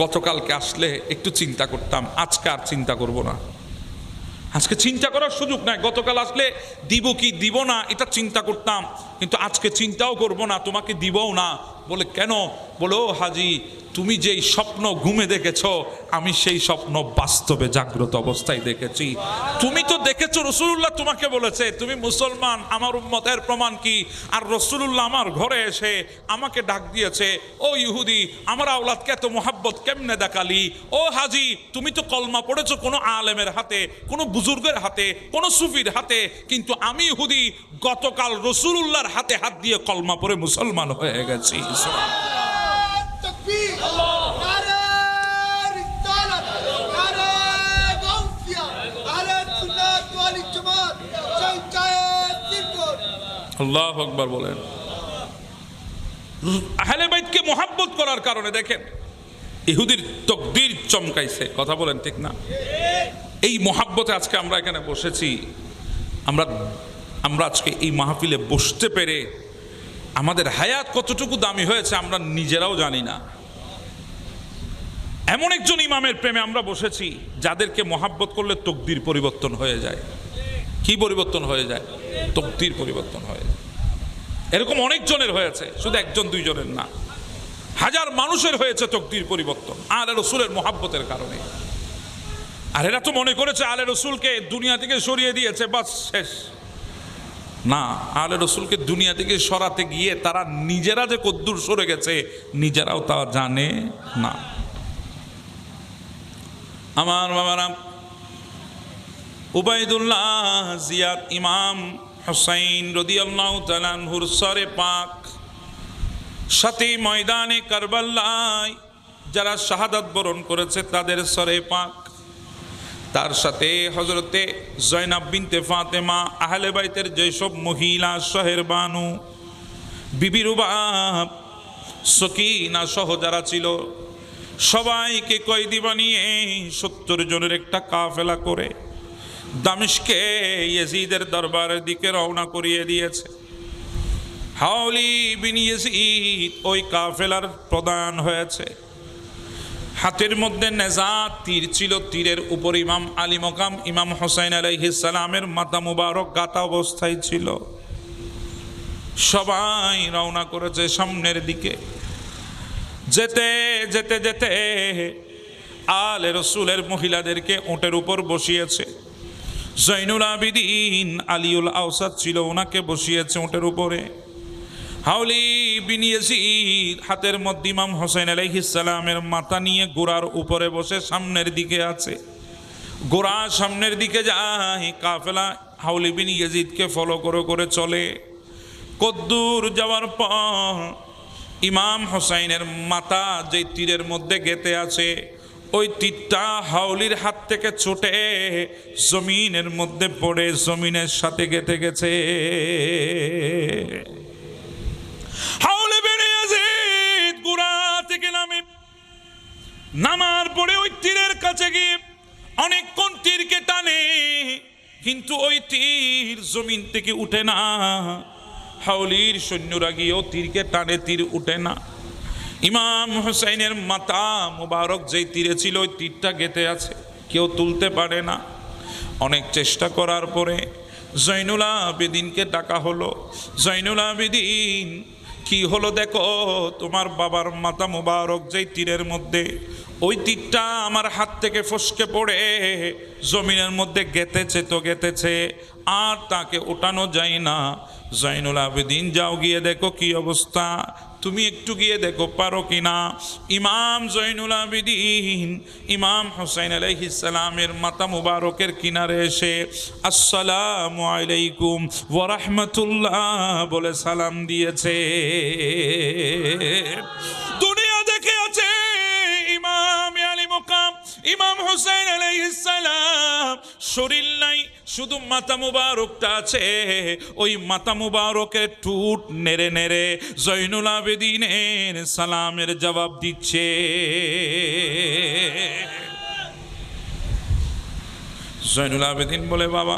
গতকালকে আসলে একটু চিন্তা করতাম, আজকে আর চিন্তা করব না। আজকে চিন্তা করার সুযোগ নাই। গতকাল আসলে দিব কি দিব না এটা চিন্তা করতাম, কিন্তু আজকে চিন্তাও করব না, তোমাকে দিবও না। বলে, কেন? বলো, হাজী, তুমি যেই স্বপ্ন ঘুমে দেখেছো, আমি সেই স্বপ্ন বাস্তবে জাগ্রত অবস্থায় দেখেছি। তুমি তো দেখেছো রাসূলুল্লাহ তোমাকে বলেছে তুমি মুসলমান, আমার উম্মতের প্রমাণ কি? আর রাসূলুল্লাহ আমার ঘরে এসে আমাকে ডাক দিয়েছে, ও ইহুদি, আমার আওলাদকে এত মোহাব্বত কেমনে দেখালি? ও হাজী, তুমি তো কলমা পড়েছো কোনো আলেমের হাতে, কোনো বুজুর্গের হাতে, কোনো সুফির হাতে, কিন্তু আমি ইহুদি গতকাল রাসূলুল্লাহর হাতে হাত দিয়ে কলমা পড়ে মুসলমান হয়ে গেছি। আল্লাহু আকবার বলেন। আহলে বাইতকে মোহাব্বত করার কারণে দেখেন ইহুদির তাকদীর চমকাইছে। কথা বলেন ঠিক না? এই মোহাব্বতে আজকে আমরা এখানে বসেছি। আমরা আজকে এই মাহফিলে বসতে পেরে আমাদের হায়াত কতটুকু দামি হয়েছে আমরা নিজেরাও জানি না। এমন একজন ইমামের প্রেমে আমরা বসেছি যাদেরকে মোহাব্বত করলে তাকদীর পরিবর্তন হয়ে যায়। কি পরিবর্তন হয়ে যায়? তাকদীর পরিবর্তন হয়ে যায়। এরকম অনেকজনের হয়েছে, শুধু একজন দুইজনের না, হাজার মানুষের হয়েছে তাকদীর পরিবর্তন আলে রসুলের মোহাব্বতের কারণে। আর এরা তো মনে করেছে আলে রসুলকে দুনিয়া থেকে সরিয়ে দিয়েছে, বাস শেষ। না, আলে রসুলকে দুনিয়া থেকে সরাতে গিয়ে তারা নিজেরা যে কদ্দুর সরে গেছে নিজেরাও তা জানে না। আমার বাবারা, উবাইদুল্লাহ জিয়াদ ইমাম হুসাইন রাদিয়াল্লাহু তাআলা আনহুর সরে পাক, সাথে ময়দানে কারবালায় যারা শাহাদাত বরণ করেছে তাদের সরে পাক, তার সাথে হযরতে জয়নাব বিনতে ফাতেমা, আহলে বাইতের যেসব মহিলা শহের বানু, বিবি রুবাব, সকিনা সহ যারা ছিল সবাইকে কয়েদি বানিয়ে 70 জনের একটা কাফেলা করে দামেস্কে ইয়াজিদের দরবারের দিকে রওনা করিয়ে দিয়েছে। হাওলি বিন ইয়াজিদ ওই কাফেলার প্রধান হয়েছে। হাতের মধ্যে নেজা তীর ছিল, তীরের উপর ইমাম আলী মকাম ইমাম হোসেন আলাইহিস সালামের মাথা মুবারক গাঁথা অবস্থায় ছিল। সবাই রওনা করেছে সামনের দিকে। যেতে যেতে যেতে আলে রসুলের মহিলাদেরকে উটের উপর বসিয়েছে। জৈনুল আবিদিন আলিউল আওসাদ ছিল, ওনাকে বসিয়েছে উটের উপরে। হাওলি বিন ইয়াজিদ হাতের মধ্যে ইমাম হোসেন আলাইহিস সালামের মাথা নিয়ে ঘোড়ার উপরে বসে সামনের দিকে আছে। ঘোড়া সামনের দিকে যায়, কাফেলা হাওলি বিন ইয়াজিদকে ফলো করে করে চলে। কদ্দূর যাওয়ার পর ইমাম হোসাইনের মাথা যে তীরের মধ্যে গেঁথে আছে, ওই তীরটা হাওলির হাত থেকে ছুটে জমিনের মধ্যে পড়ে জমিনের সাথে গেঁথে গেছে। হাওলি বিন ইয়াজিদ ঘোড়া থেকে নামার পরে ওই তীরের কাছে গিয়ে অনেকক্ষণ তীরকে টানে, কিন্তু ওই তীর জমিন থেকে উঠে না। হাওলির সৈন্যরা গিয়েও তীরকে টানে, তীর উঠে না। ইমাম হোসাইনের মাথা মুবারক যেই তীরে ছিল ওই তীরটা গেঁথে আছে, কেউ তুলতে পারে না। অনেক চেষ্টা করার পরে জয়নুল আবেদিনকে ডাকা হলো। জয়নুল আবেদিন, কি হলো দেখো, তোমার বাবার মাথা মুবারক যেই তীরের মধ্যে, ওই তীরটা আমার হাত থেকে ফসকে পড়ে জমিনের মধ্যে গেঁথেছে তো গেঁথেছে, আর তাকে ওঠানো যায় না। জয়নুল আবেদিন, যাও গিয়ে দেখো কি অবস্থা, তুমি একটু গিয়ে দেখো পারো কিনা। ইমাম জয়নুল আবেদিন ইমাম হোসেন আলাইহিস সালামের মাথা মুবারকের কিনারে এসে আসসালামু আলাইকুম ওয়া রাহমাতুল্লাহ বলে সালাম দিয়েছে। দুনিয়া দেখে আছে ইমাম আলী মুকাম ইমাম হোসেন আলাইহিস সালাম, শরীর নাই, শুধু মাথা মুবারকটা আছে। ওই মাথা মুবারকের ঠোঁট নেড়ে নেড়ে জয়নুল আবেদিনের সালামের জবাব দিচ্ছে। জয়নুল আবেদিন বলে, বাবা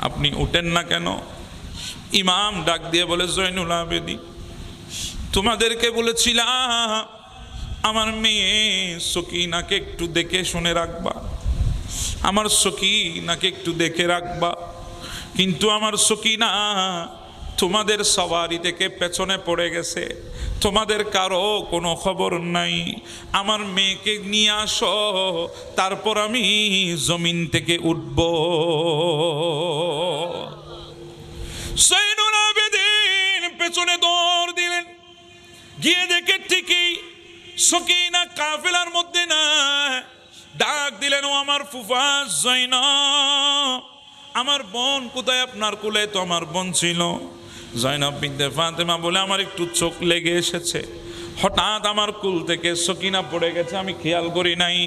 আপনি উঠেন না কেন? ইমাম ডাক দিয়ে বলে, জয়নুল আবেদিন, তোমাদেরকে বলেছিলাম আমার মেয়ে সকিনাকে একটু দেখে শুনে রাখবা, আমার সকিনাকে একটু দেখে রাখবা, কিন্তু আমার সকিনা তোমাদের সওয়ারি থেকে পেছনে পড়ে গেছে, তোমাদের কারো কোনো খবর নাই। আমার মেয়েকে নিয়ে আসো, তারপর আমি জমিন থেকে উঠব। জয়নুল আবেদিন পেছনে দৌড় দিলেন, গিয়ে দেখে ঠিকই সকিনা কাফেলার মধ্যে না। ডাক দিলেন, ও আমার ফুফা জয়নব, আমার বোন কোথায়? আপনার কোলে তো আমার বোন ছিল। জয়নব বিনতে ফাতেমা বলে, আমার একটু চোখ লেগে এসেছে, হঠাৎ আমার কুল থেকে সকিনা পড়ে গেছে, আমি খেয়াল করি নাই।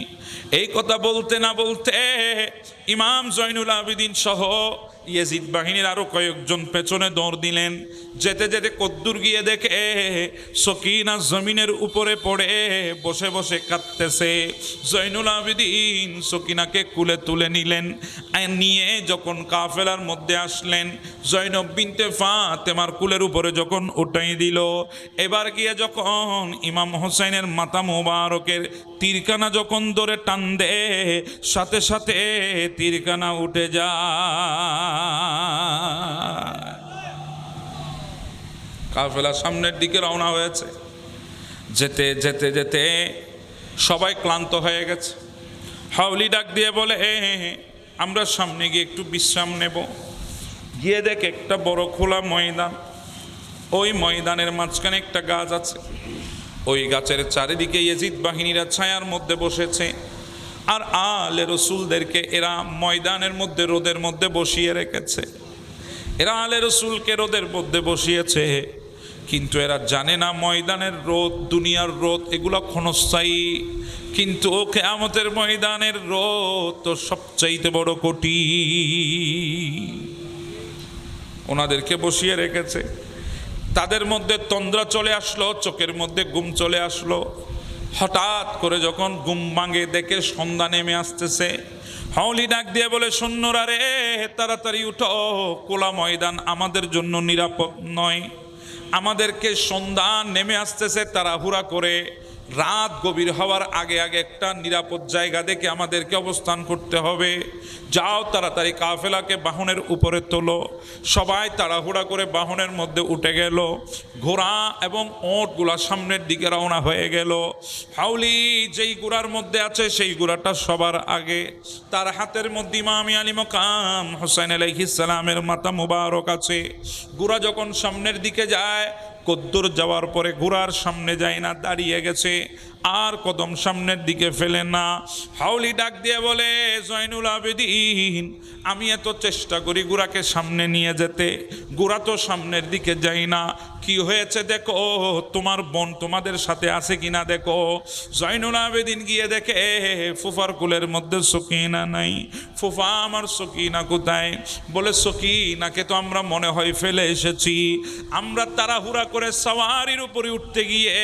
এই কথা বলতে না বলতে ইমাম জয়নুল আবেদিন সহ ইয়াজিদ বাহিনীর আরো কয়েকজন পেছনে দৌড় দিলেন। যেতে যেতে কদ্দুর গিয়ে দেখে সকিনা জমিনের উপরে পড়ে বসে বসে কাঁদতেছে। জয়নুল আবেদিন সকিনাকে কুলে তুলে নিলেন, নিয়ে যখন কাফেলার মধ্যে আসলেন, জয়নব বিনতে ফাতেমার কুলের উপরে যখন উঠাই দিল, এবার গিয়ে যখন ইমাম হোসেনের মাথা মোবারকের তীরখানা যখন ধরে টান দে, সাথে সাথে তীরখানা উঠে যায়। কাফেলা সামনের দিকে রওনা হয়েছে। যেতে যেতে যেতে সবাই ক্লান্ত হয়ে গেছে। হাওলি ডাক দিয়ে বলে, আমরা সামনে গিয়ে একটু বিশ্রাম নেব। গিয়ে দেখে একটা বড় খোলা ময়দান, ওই ময়দানের মাঝখানে একটা গাছ আছে। ওই গাছের চারিদিকে ইয়াজিদ বাহিনীরা ছায়ার মধ্যে বসেছে, আর আলে রসুলদেরকে এরা ময়দানের মধ্যে রোদের মধ্যে বসিয়ে রেখেছে। এরা আলে রসুলকে রোদের মধ্যে বসিয়েছে, কিন্তু এরা জানে না ময়দানের রোদ, দুনিয়ার রোদ এগুলো ক্ষণস্থায়ী, কিন্তু কিয়ামতের ময়দানের রোদ তো সবচাইতে বড় কঠিন। ওনাদেরকে বসিয়ে রেখেছে। তাদের মধ্যে তন্দ্রা চলে আসলো, চোখের মধ্যে ঘুম চলে আসলো। হঠাৎ করে যখন ঘুম ভাঙে, দেখে সন্ধ্যা নেমে আসতেছে। হাওলি ডাক দিয়ে বলে, সৈন্যরা রে, তাড়াতাড়ি উঠো, কোলা ময়দান আমাদের জন্য নিরাপদ নয়। আমাদেরকে সন্ধ্যা নেমে আসতেছে, তাড়াহুড়া করে রাত গভীর হওয়ার আগে আগে একটা নিরাপদ জায়গা দেখে আমাদেরকে অবস্থান করতে হবে। যাও তাড়াতাড়ি কাফেলাকে বাহনের উপরে তোলো। সবাই তাড়াহুড়া করে বাহনের মধ্যে উঠে গেল। ঘোড়া এবং ওটগুলা সামনের দিকে রওনা হয়ে গেল। হাউলি যেই ঘোড়ার মধ্যে আছে সেই ঘোড়াটা সবার আগে, তার হাতের মধ্যে ইমাম আলী মাকাম হুসাইন আলাইহিস সালামের মাথা মুবারক আছে। ঘোড়া যখন সামনের দিকে যায়, কদ্দুর যাওয়ার পরে ঘোড়ার সামনে যায় না, দাঁড়িয়ে গেছে, আর কদম সামনের দিকে ফেলে না। হাউলি ডাক দিয়ে বলে, জয়নুল আবেদিন, আমি এত চেষ্টা করি ঘোড়াকে সামনে নিয়ে যেতে, ঘোড়া তো সামনের দিকে যাই না, কি হয়েছে দেখো, তোমার বোন তোমাদের সাথে আছে কিনা দেখো। জয়নুল আবেদিন গিয়ে দেখে ফুফার কুলের মধ্যে সকিনা নাই। ফুফা, আমার সকিনা কোথায়? বলে, সকিনাকে তো আমরা মনে হয় ফেলে এসেছি, আমরা তাড়াহুড়া করে সাওয়ারির উপরে উঠতে গিয়ে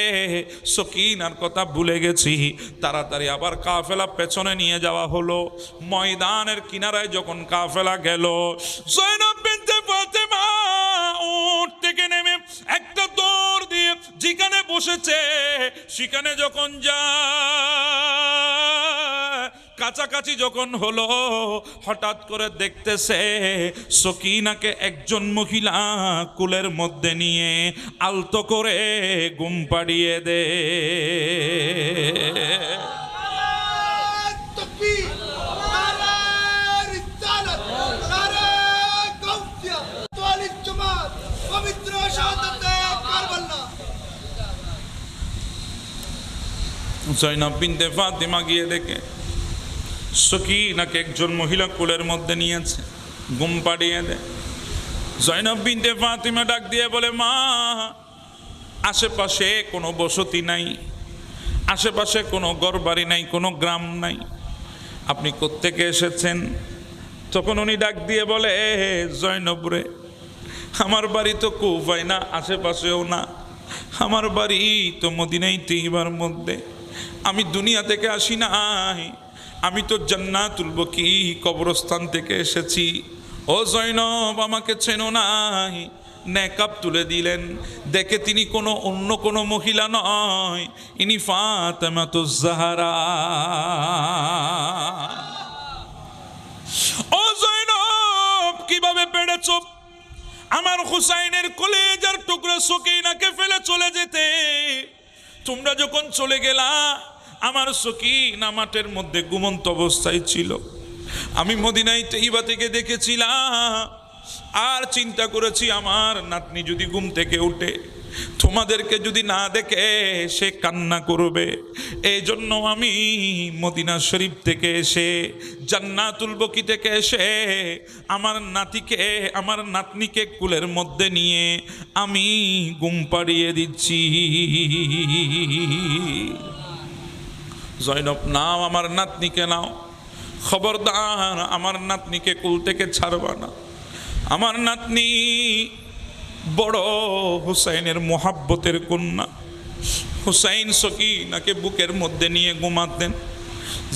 সকিনার কথা ভুলে গেছি। তাড়াতাড়ি আবার কাফেলা পেছনে নিয়ে যাওয়া হলো। ময়দানের কিনারায় যখন কাফেলা গেল, জয়নব বিনতে ফাতেমা উট থেকে নেমে একটা দৌড় দিয়ে যেখানে বসেছে সেখানে যখন যায়, কাছাকাছি যখন হলো, হঠাৎ করে দেখতেছে সকিনাকে একজন মহিলা কুলের মধ্যে নিয়ে আলতো করে ঘুম পাড়িয়ে দে। জয়নব বিনতে ফাতিমা গিয়ে দেখে সকিনাকে একজন মহিলা কোলের মধ্যে নিয়েছে, ঘুম পাড়িয়ে দেয়। জয়নব বিনতে ফাতিমা ডাক দিয়ে বলে, মা, আশেপাশে কোনো বসতি নাই, আশেপাশে কোনো ঘরবাড়ি নাই, কোনো গ্রাম নাই, আপনি কোত্থেকে এসেছেন? তখন উনি ডাক দিয়ে বলে, জয়নব রে, আমার বাড়ি তো কুফায় না, আশেপাশেও না, আমার বাড়ি তো মদিনাই তৈবার মধ্যে। আমি দুনিয়া থেকে আসি নাই, আমি তো জান্নাতুল বকি কবরস্থান থেকে এসেছি। ও জয়নব, আমাকে চেনো নাই? নেকাব তুলে দিলেন, দেখে তিনি কোনো অন্য কোনো মহিলা নয়, ইনি ফাতেমাতুজ জাহরা। ও জয়নব, কিভাবে পেরেছো আমার হুসাইনের কলেজার টুকরা সকিনাকে ফেলে চলে যেতে? তোমরা যখন চলে গেলা, আমার সকিনা মাঠের মধ্যে ঘুমন্ত অবস্থায় ছিল। আমি মদিনায় তৈবা থেকে দেখেছিলাম, আর চিন্তা করেছি আমার নাতনি যদি ঘুম থেকে উঠে তোমাদেরকে যদি না দেখে সে কান্না করবে। এই জন্য আমি মদিনা শরীফ থেকে এসে, জান্নাতুল বকি থেকে এসে আমার নাতিকে, আমার নাতনিকে কুলের মধ্যে নিয়ে আমি ঘুম পাড়িয়ে দিচ্ছি। জয়নব, নাও আমার নাতনিকে নাও, খবরদার আমার নাতনিকে কুল থেকে ছাড়বা না। আমার নাতনি বড় হুসাইনের মোহাব্বতের কন্যা। হুসাইন সকিনাকে বুকের মধ্যে নিয়ে ঘুমাতেন।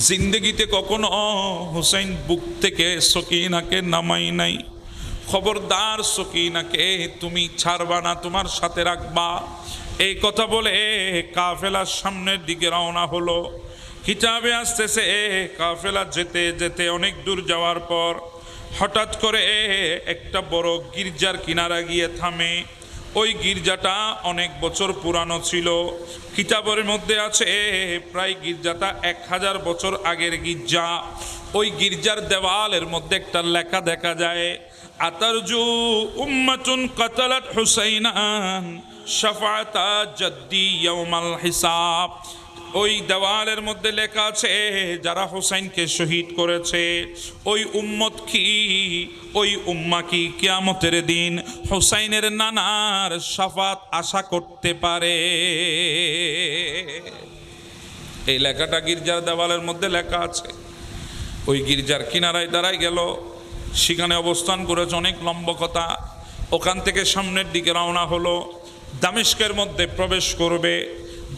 জিন্দগিতে কখনো হুসাইন বুক থেকে সকিনাকে নামাই নাই। খবরদার সকিনাকে তুমি ছাড়বা না, তোমার সাথে রাখবা। এই কথা বলে কাফেলার সামনের দিকে রওনা হলো। হিসাবে আসতেছে, কাফেলা যেতে যেতে অনেক দূর যাওয়ার পর হঠাৎ করে একটা বড় গির্জার কিনারা গিয়ে থামে। ওই গির্জাটা অনেক বছর পুরানো ছিল। কিতাবের মধ্যে আছে প্রায় গির্জাটা 1000 বছর আগের গির্জা। ওই গির্জার দেওয়ালের মধ্যে একটা লেখা দেখা যায়, আতারজু উম্মাতুন কাতালাত হুসাইনান শাফাআতা জাদ্দি ইয়াউমাল হিসাব। ওই দেওয়ালের মধ্যে লেখা আছে, যারা হুসাইনকে শহীদ করেছে ওই উম্মত কি, ওই উম্মা কি কিয়ামতের দিন হুসাইনের নানার শাফাত আশা করতে পারে। এই লেখাটা গির্জার দেওয়ালের মধ্যে লেখা আছে। ওই গির্জার কিনারায় দাঁড়ায় গেল, সেখানে অবস্থান করেছে, অনেক লম্বা কথা। ওখান থেকে সামনের দিকে রওনা হলো, দামেস্কের মধ্যে প্রবেশ করবে।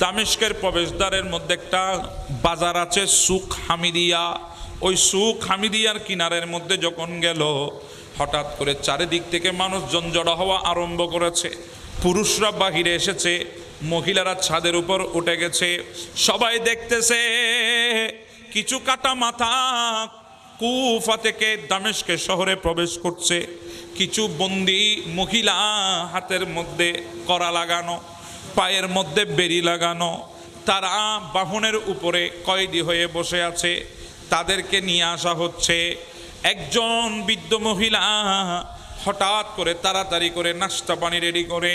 দামেস্কের প্রবেশদ্বারের মধ্যে একটা বাজার আছে, সুক হামিদিয়া। ওই সুক হামিদিয়ার কিনারের মধ্যে যখন গেল, হঠাৎ করে চারিদিক থেকে মানুষজন জড়ো হওয়া আরম্ভ করেছে। পুরুষরা বাহিরে এসেছে, মহিলারা ছাদের উপর উঠে গেছে, সবাই দেখতেছে। কিছু কাটা মাথা কুফা থেকে দামেস্কে শহরে প্রবেশ করছে, কিছু বন্দি মহিলা হাতের মধ্যে কড়া লাগানো, পায়ের মধ্যে বেড়ি লাগানো, তারা বাহনের উপরে কয়েদি হয়ে বসে আছে, তাদেরকে নিয়ে আসা হচ্ছে। একজন বৃদ্ধ মহিলা হঠাৎ করে তাড়াতাড়ি করে নাস্তা পানি রেডি করে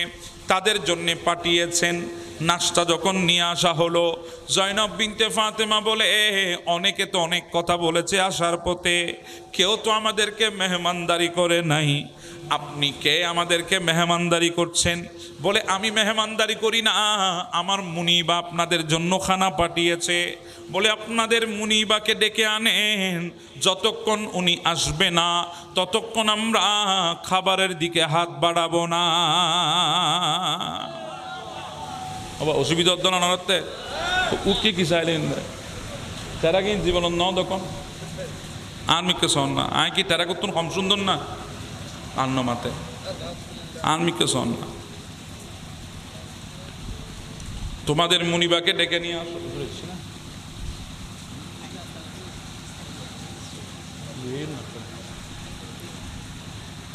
তাদের জন্য পাঠিয়েছেন। নাস্তা যখন নিয়ে আসা হলো, জয়নব বিনতে ফাতেমা বলে, অনেকে তো অনেক কথা বলেছে আসার পথে, কেউ তো আমাদেরকে মেহমানদারি করে নাই, আপনি কে আমাদেরকে মেহমানদারি করছেন? বলে, আমি মেহমানদারি করি না, আমার মুনিবা আপনাদের জন্য খানা পাঠিয়েছে। বলে, আপনাদের মুনিবাকে ডেকে আনেন, যতক্ষণ উনি আসবে না ততক্ষণ আমরা খাবারের দিকে হাত বাড়াবো না। অসুবিধা হতো না নড়তে উঠকে কি চাইলেন তারা কি জীবন ন তখন আর্মিকে শোন না আয় কি তারা করতুন কম সুন্দর না আন্ন মাতে আর্মিকে শোন না। তোমাদের মুনিবাকে ডেকে নিয়ে আসো,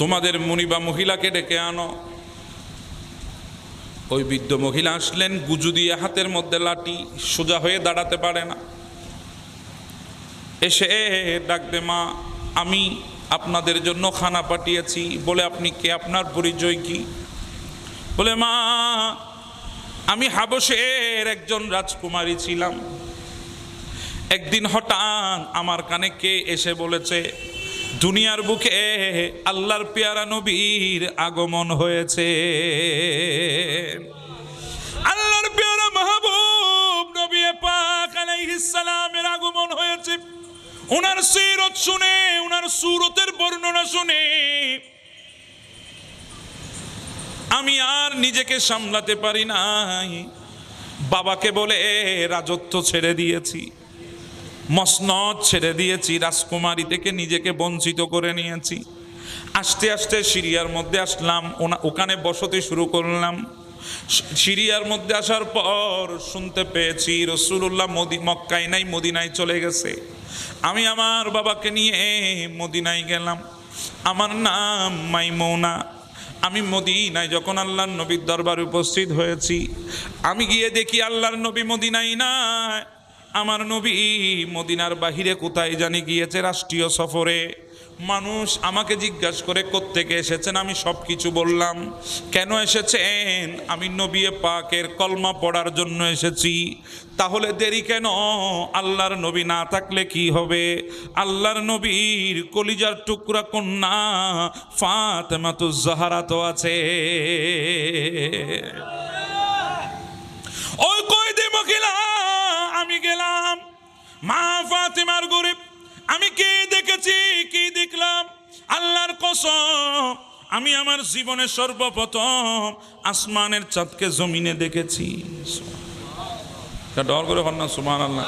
তোমাদের মুনিবা মহিলাকে ডেকে আনো। ওই বৃদ্ধ মহিলা আসলেন, গুজু দিয়ে হাতের মধ্যে লাঠি, সোজা হয়ে দাঁড়াতে পারে না। এসে ডাকবে, মা আমি আপনাদের জন্য খানা পাঠিয়েছি। বলে, আপনি কে, আপনার পরিচয় কি? বলে, মা আমি হাবশের একজন রাজকুমারী ছিলাম। একদিন হঠাৎ আমার কানে কে এসে বলেছে, দুনিয়ার বুকে আল্লাহর পেয়ারা নবীর আগমন হয়েছে, আল্লাহর পেয়ারা মাহবুব নবী পাক আলাইহিস সালামের আগমন হয়েছে। ওনার সিরত শুনে, ওনার সুরতের বর্ণনা শুনে আমি আর নিজেকে সামলাতে পারি নাই। বাবাকে বলে রাজত্ব ছেড়ে দিয়েছি, মসনদ ছেড়ে দিয়েছি, রাজকুমারী থেকে নিজেকে বঞ্চিত করে নিয়েছি। আস্তে আস্তে সিরিয়ার মধ্যে আসলাম, ওখানে বসতি শুরু করলাম। সিরিয়ার মধ্যে আসার পর শুনতে পেয়েছি রাসূলুল্লাহ মক্কায় নাই, মদিনায় চলে গেছে। আমি আমার বাবাকে নিয়ে মদিনায় গেলাম। আমার নাম মাইমুনা। আমি মদিনায় যখন আল্লাহর নবীর দরবারে উপস্থিত হয়েছি, আমি গিয়ে দেখি আল্লাহর নবী মদিনায় নাই। আমার নবী মদিনার বাহিরে কোথায় জানি গিয়েছে, রাষ্ট্রীয় সফরে। মানুষ আমাকে জিজ্ঞাসা করে কোত্থেকে এসেছেন, আমি সব কিছু বললাম। কেন এসেছেন? আমি নবী পাকের কলমা পড়ার জন্য এসেছি। তাহলে দেরি কেন? আল্লাহর নবী না থাকলে কি হবে? আল্লাহর নবীর কলিজার টুকরা কন্যা ফাতেমাতুজ জাহরা তো আছে। ওই কয়েদি মহিলা, আমি গেলাম মা ফাতেমার ঘরে। আমি কে দেখেছি, কি দেখলাম? আল্লাহর কসম, আমি আমার জীবনে সর্বপ্রথম আসমানের চাঁদকে জমিনে দেখেছি। ডর করে হন না সুবহানাল্লাহ।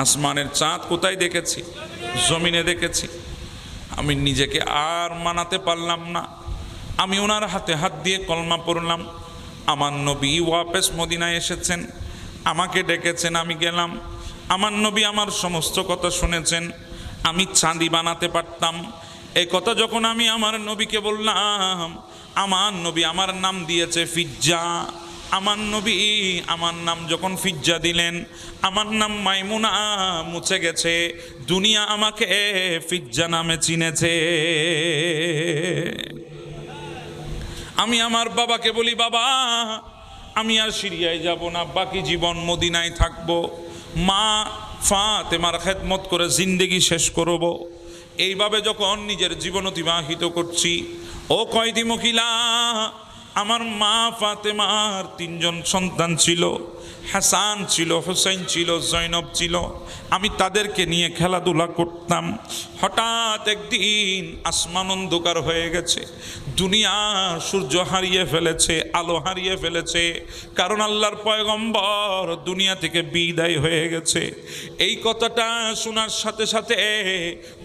আসমানের চাঁদ কোথায় দেখেছি? জমিনে দেখেছি। আমি নিজেকে আর মানাতে পারলাম না। আমি ওনার হাতে হাত দিয়ে কলমা পড়লাম। আমার নবী ওয়াপস মদিনায় এসেছেন, আমাকে ডেকেছেন, আমি গেলাম। আমার নবী আমার সমস্ত কথা শুনেছেন। আমি চাঁদি বানাতে পারতাম। এই কথা যখন আমি আমার নবীকে বললাম, আমার নবী আমার নাম দিয়েছে ফিজ্জা। আমার নবী আমার নাম যখন ফিজ্জা দিলেন, আমার নাম মাইমুনা মুছে গেছে। দুনিয়া আমাকে ফিজ্জা নামে চিনেছে। আমি আমার বাবাকে বলি, বাবা আমি আর সিরিয়ায় যাব না, বাকি জীবন মদিনায় থাকবো, মা ফাতেমার খেদমত করে জিন্দেগি শেষ করব। এইভাবে যখন নিজের জীবন অতিবাহিত করছি, ও কয়েদি মহিলা, আমার মা ফাতেমার 3জন সন্তান ছিল। হাসান ছিল, হুসাইন ছিল, জৈনব ছিল, আমি তাদেরকে নিয়ে খেলাধুলা করতাম। হঠাৎ একদিন আসমান অন্ধকার হয়ে গেছে, দুনিয়া সূর্য হারিয়ে ফেলেছে, আলো হারিয়ে ফেলেছে, কারণ আল্লাহর পয়গম্বর দুনিয়া থেকে বিদায় হয়ে গেছে। এই কথাটা শোনার সাথে সাথে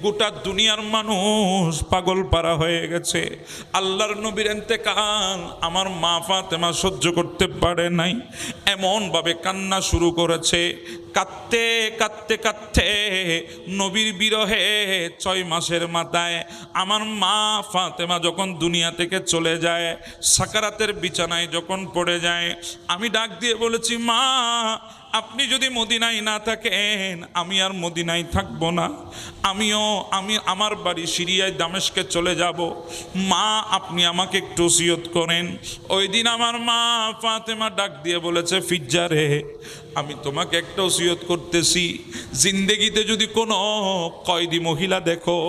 গোটা দুনিয়ার মানুষ পাগল পারা হয়ে গেছে। আল্লাহর নবীর ইন্তেকাল আমার মা ফাতেমা সহ্য করতে পারে নাই, এমনভাবে কান্না শুরু করেছে। কাঁদতে কাঁদতে কাঁদতে নবীর বিরহে 6 মাসের মাথায় আমার মা ফাতেমা যখন দুনিয়া থেকে চলে যায়, সাকারাতের বিছানায় যখন পড়ে যায়, আমি ডাক দিয়ে বলেছি, মা আপনি যদি মদিনায় না থাকেন আমি আর মদিনায় থাকবো না, আমি আমার বাড়ি সিরিয়ায় দামেস্কে চলে যাব। মা আপনি আমাকে একটু ওসিয়ত করেন। ওই দিন আমার মা ফাতেমা ডাক দিয়ে বলেছে, ফিজ্জা রে, আমি তোমাকে একটা ওসিয়ত করতেছি, জিন্দেগিতে যদি কোনো কয়েদি মহিলা দেখো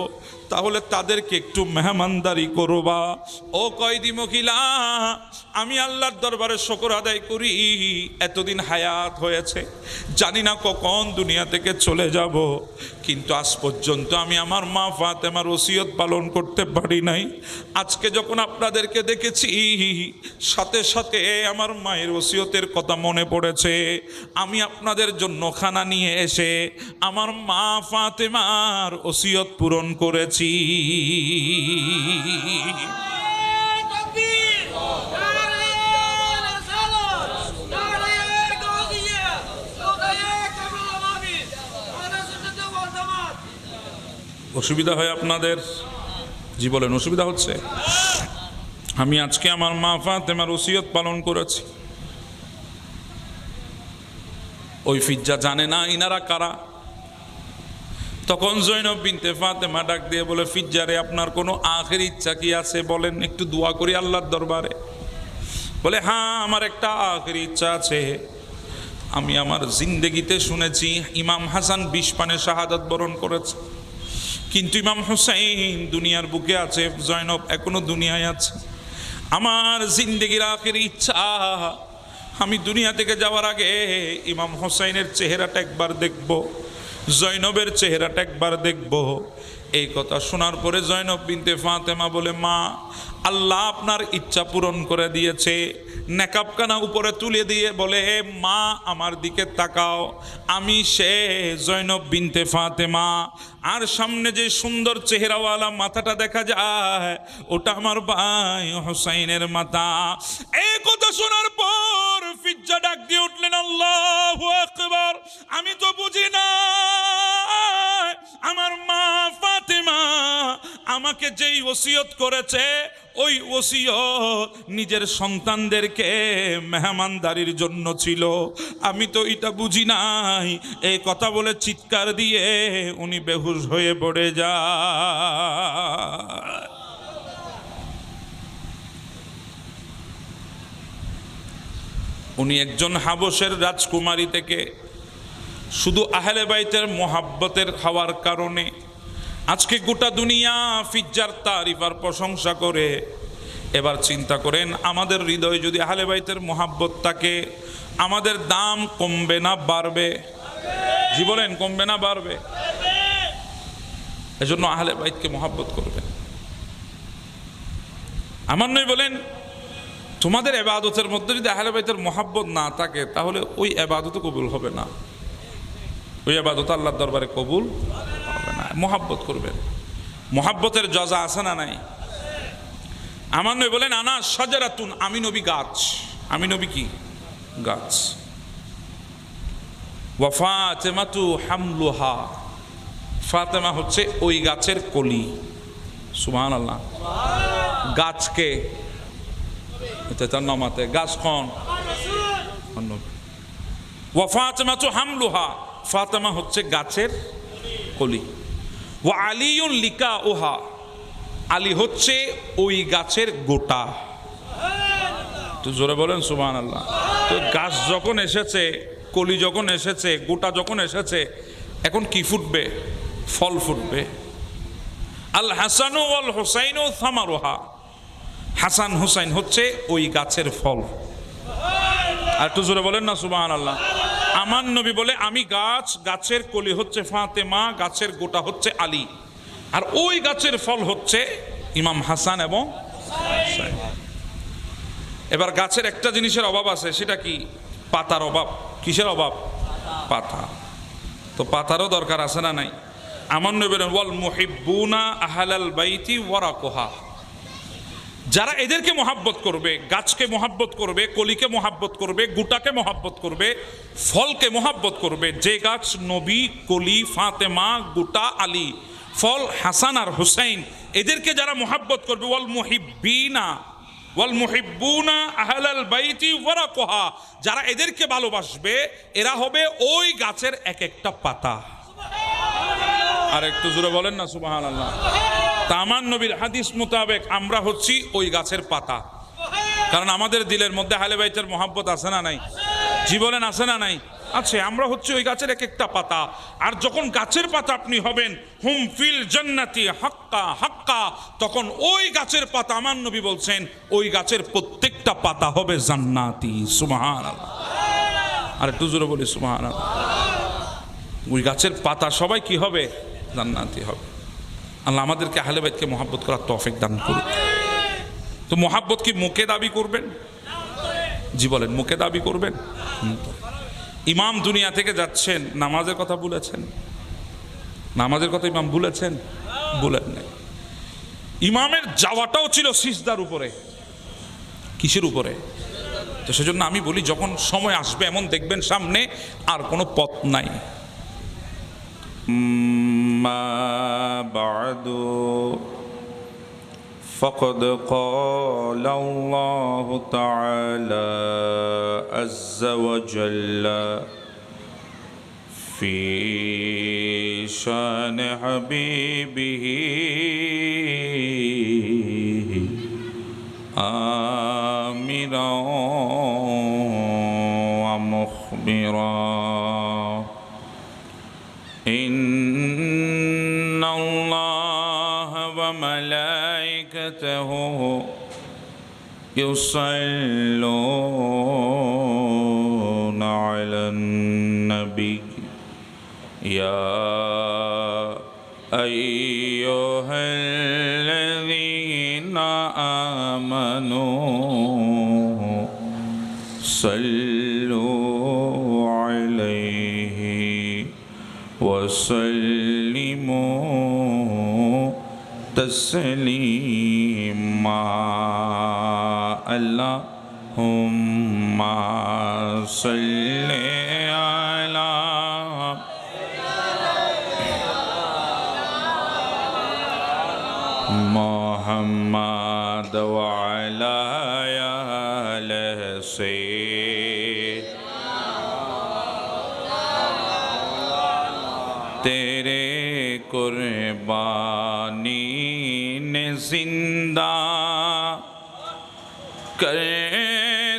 তাহলে তাদেরকে একটু মেহমানদারি করবা। ও কয়েদি মহিলা, আমি আল্লাহর দরবারে শুকর আদায় করি এতদিন হায়াত হয়েছে, জানি না কখন দুনিয়া থেকে চলে যাব, কিন্তু আজ পর্যন্ত আমি আমার মা ফাতেমার ওসিয়ত পালন করতে পারি নাই। আজকে যখন আপনাদেরকে দেখেছি সাথে সাথে আমার মায়ের ওসিয়তের কথা মনে পড়েছে, আমি আপনাদের জন্য খানা নিয়ে এসে আমার মা ফাতেমার ওসিয়ত পূরণ করেছি। অসুবিধা হয় আপনাদের? জি বলেন, অসুবিধা হচ্ছে? আমি আজকে আমার মা ফাতেমার ওসিয়ত পালন করেছি। ওই ফিজ্জা জানে না ইনারা কারা। তখন জৈনব বিনতে ফাতেমা ডাক দিয়ে বলে, ফিজ্জা রে, আপনার কোনো আখের ইচ্ছা কি আছে বলেন, একটু দোয়া করি আল্লাহর দরবারে। বলে, হ্যাঁ আমার একটা আখের ইচ্ছা আছে। আমি আমার জিন্দেগিতে শুনেছি ইমাম হাসান 20 পানে শাহাদাত বরণ করেছে, কিন্তু ইমাম হুসাইন দুনিয়ার বুকে আছে, জৈনব এখনো দুনিয়ায় আছে। আমার জিন্দেগির আখের ইচ্ছা, আমি দুনিয়া থেকে যাওয়ার আগে ইমাম হুসাইনের চেহারাটা একবার দেখব, জৈনবের চেহারাটা একবার দেখব। এই কথা শোনার পরে জৈনব বিনতে ফাতেমা বলে, মা আল্লাহ আপনার ইচ্ছা পূরণ করে দিয়েছে। নেকাবখানা উপরে তুলে দিয়ে বলে, মা আমার দিকে তাকাও, আমি সে জৈনব বিনতে ফাতেমা। আর সামনে যে সুন্দর চেহারাওয়ালা মাথাটা দেখা যায় ওটা আমার ভাই হুসাইনের মাথা। এই কথা শোনার পর ফিজ্জা ডাক দিয়ে উঠলেন, আল্লাহু আকবার, আমি তো বুঝি না আমার মা ফাতেমা আমাকে যেই ওসিয়ত করেছে ওই ওসিয়ত নিজের সন্তানদেরকে মেহমানদারির জন্য ছিল, আমি তো এটা বুঝি নাই। এই কথা বলে চিৎকার দিয়ে উনি বেহুশ হয়ে পড়ে যায়। উনি একজন হাবশের রাজকুমারী থেকে শুধু আহলে বাইতের মোহাব্বতের হওয়ার কারণে আজকে গোটা দুনিয়া ফিজ্জার তারিফ আর প্রশংসা করে। এবার চিন্তা করেন, আমাদের হৃদয়ে যদি আহলে বাইতের মোহাব্বত থাকে, আমাদের দাম কমবে না বাড়বে? জি বলেন, কমবে না বাড়বে? এজন্য আহলে বাইতকে মোহাব্বত করবেন। আমার নয় বলেন, তোমাদের ইবাদতের মধ্যে যদি আহলে বাইতের মোহাব্বত না থাকে তাহলে ওই ইবাদত কবুল হবে না, ওই ইবাদত আল্লাহর দরবারে কবুল হবে না। মোহাব্বত করবেন। মোহাব্বতের জজা আছে না নাই? আমার নবী বলেন, আনা শাজারাতুন, আমি নবী গাছ। আমি নবী কি? গাছ। ওয়া ফাতেমাতু হামলুহা, ফাতেমা হচ্ছে ওই গাছের কলি। সুবহানাল্লাহ। গাছকে তার নামাতে গাছ কোন? ওয়া ফাতেমাতু হামলুহা, ফাতেমা হচ্ছে গাছের কলি। ওয়া আলিউন লিকাউহা, আলী হচ্ছে ওই গাছের গোটা। তো জোরে বলেন সুবহানাল্লাহ। তো গাছ যখন এসেছে, কলি যখন এসেছে, গোটা যখন এসেছে, এখন কি ফুটবে? ফল ফুটবে। আল হাসানু ওয়াল হুসাইনু সামারুহা, হাসান হুসাইন হচ্ছে ওই গাছের ফল। আর একটু জোরে বলেন না সুবহানাল্লাহ। আমার নবী বলে আমি গাছ, গাছের কলি হচ্ছে ফাতেমা, গাছের গোটা হচ্ছে আলী, আর ওই গাছের ফল হচ্ছে ইমাম হাসান এবং হুসাইন। এবার গাছের একটা জিনিসের অভাব আছে, সেটা কি? পাতার অভাব। কিসের অভাব? পাতা। তো পাতারও দরকার আছে না নাই? আমার নবী বলেন ওয়াল মুহিব্বুনা আহলাল বাইতি ওয়ারাকুহা, যারা এদেরকে মোহাব্বত করবে, গাছকে মোহাব্বত করবে, কলিকে মোহাব্বত করবে, গুটাকে মোহাব্বত করবে, ফলকে মোহাব্বত করবে, যে গাছ নবী, কলি ফাতেমা, গুটা আলী, ফল হাসান আর হুসাইন, এদেরকে যারা মোহাব্বত করবে, ওয়াল মুহিব্বুনা আহলাল বাইতি ওয়ারাকুহা, যারা এদেরকে ভালোবাসবে, এরা হবে ওই গাছের এক একটা পাতা। আর একটু জোরে বলেন না সুবহানাল্লাহ। তামান নবীর হাদিস মোতাবেক আমরা হচ্ছি ওই গাছের পাতা, কারণ আমাদের দিলের মধ্যে আহলে বাইতের মোহাব্বত আছে না নাই? জীবনে আছে না নাই? আছে। আমরা হচ্ছে ওই গাছের এক একটা পাতা। আর যখন গাছের পাতা আপনি হবেন, হুম ফিল জান্নাতি হাক্কা হাক্কা, তখন ওই গাছের পাতা, আমার নবী বলছেন, ওই গাছের প্রত্যেকটা পাতা হবে জান্নাতি। সুবহানাল্লাহ। আর একটু জোরে বলি সুবহানাল্লাহ। ওই গাছের পাতা সবাই কি হবে? জান্নাতি হবে। আল্লাহ আমাদেরকে আহলে বাইতকে মোহাব্বত করার তৌফিক দান করুন। তো মোহাব্বত কি মুখে দাবি করবেন? জি বলেন, মুখে দাবি করবেন? ইমাম দুনিয়া থেকে যাচ্ছেন, নামাজের কথা বলেছেন? নামাজের কথা ইমাম বলেছেন? বলেন নাই। ইমামের যাওয়াটাও ছিল সিজদার উপরে। কিসের উপরে? তো সেজন্য আমি বলি, যখন সময় আসবে এমন দেখবেন সামনে আর কোনো পথ নাই। ما بعد فقد قال الله تعالى عز وجل في شان حبيبه آمرا ومخبرا إن الله وملائكته يصلون على النبي يا أيها الذين آمنوا صلوا عليه وسلموا تسليما اللهم صل على محمد وعلى آله تیرے قربانی نے زندہ کر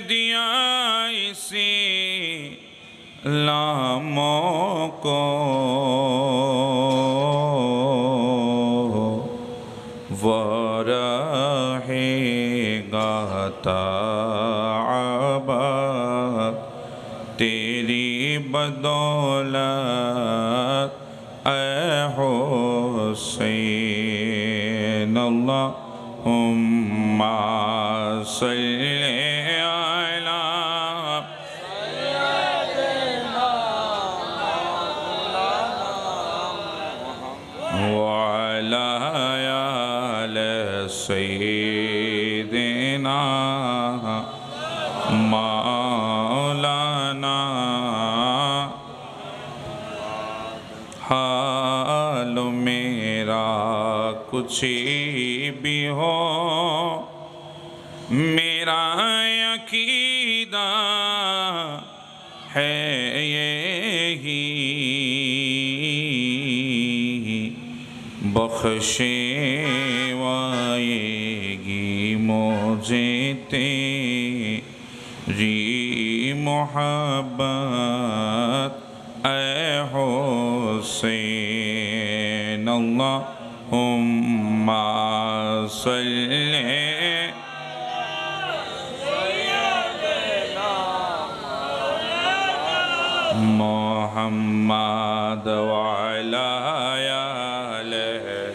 دیا اسی لاموں کو وہ رہے گا تعبت تیری بدولت اے حسین اللہم صلی علی وعلی آل سیدنا مولانا حال میرا کچھ بھی ہو میرا عقیدہ ہے یہی بخشے وائے گی مجھے تیری محبت اے حسین اللہم صلی محمد وعلى آله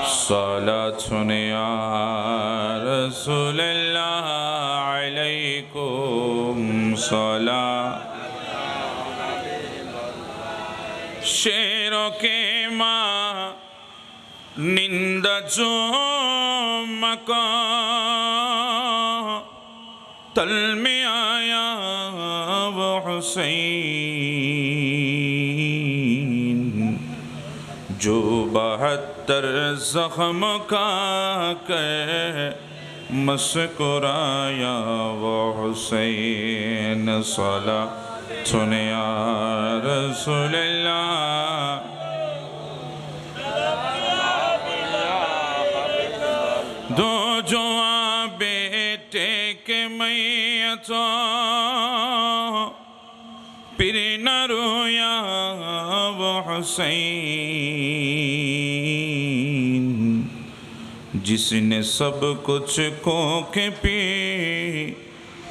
صلاة يا رسول الله عليكم صلاة شیروں کے ماں نند جو مکان تل میں آیا وہ حسین جو 72 زخم کا کہ مسکرایا وہ حسین صلاۃ یا رسول اللہ دو جوان بیٹے کے میتوں پھر نہ رویا وہ حسین جس نے سب کچھ کو کے پی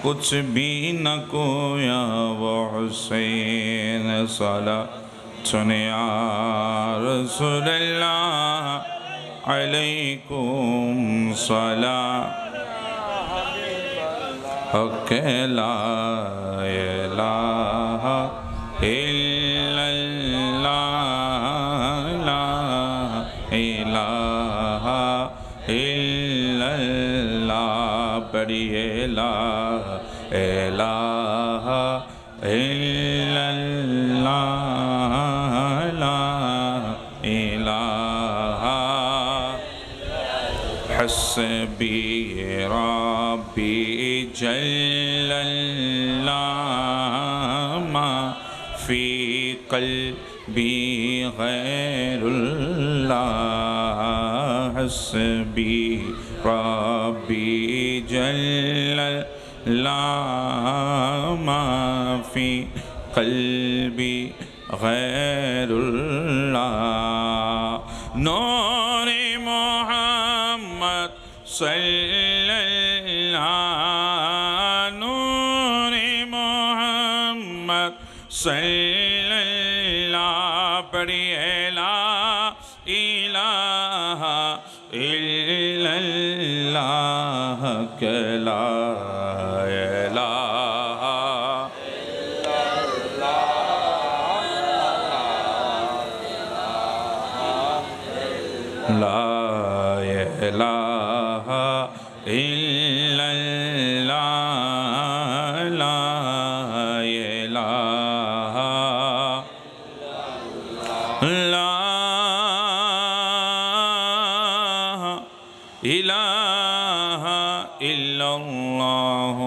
کچھ بھی نہ کویا وہ حسین صلاۃ یا رسول اللہ علیکم صلاۃ حق لا الہ الا اللہ لا الہ الا اللہ پڑھیے لا الہ الا اللہ لا الہ حسبی ربی جل اللہ ما فی قلبی غیر اللہ حسبی ربی جل اللہ ما فی قلبی غیر اللہ نور محمد صلی اللہ نور محمد صلی اللہ پڑھیے لا الہ الا اللہ کہ لا الہ لا الہ الا اللہ لا الہ لا الہ الا اللہ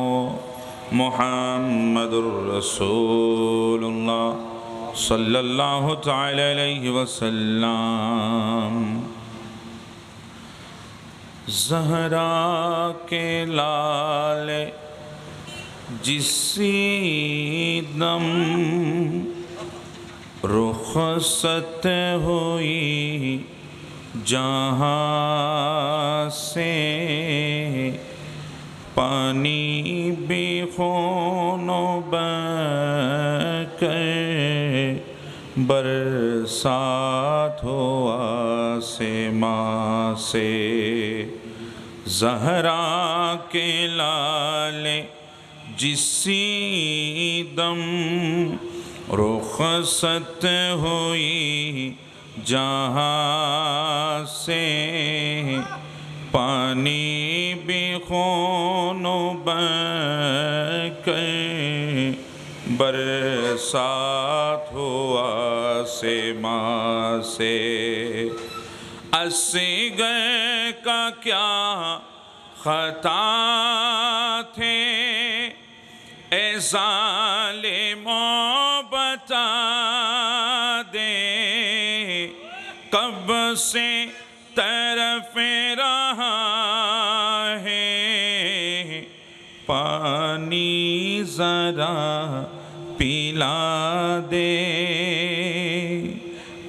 محمد رسول اللہ صلی اللہ تعالی علیہ وسلم زہرا کے لال جسی دم رخصت ہوئی جہاں سے پانی بھی خون بہ کر برسات ہوا آسماں سے زہرا کے لال جسی دم رخصت ہوئی جہاں سے پانی بھی خون بہ کر برسات ہوا آسماں سے اصغر کا کیا خطا تھے اے ظالموں بتا دے کب سے طرف رہا ہے پانی ذرا پلا دے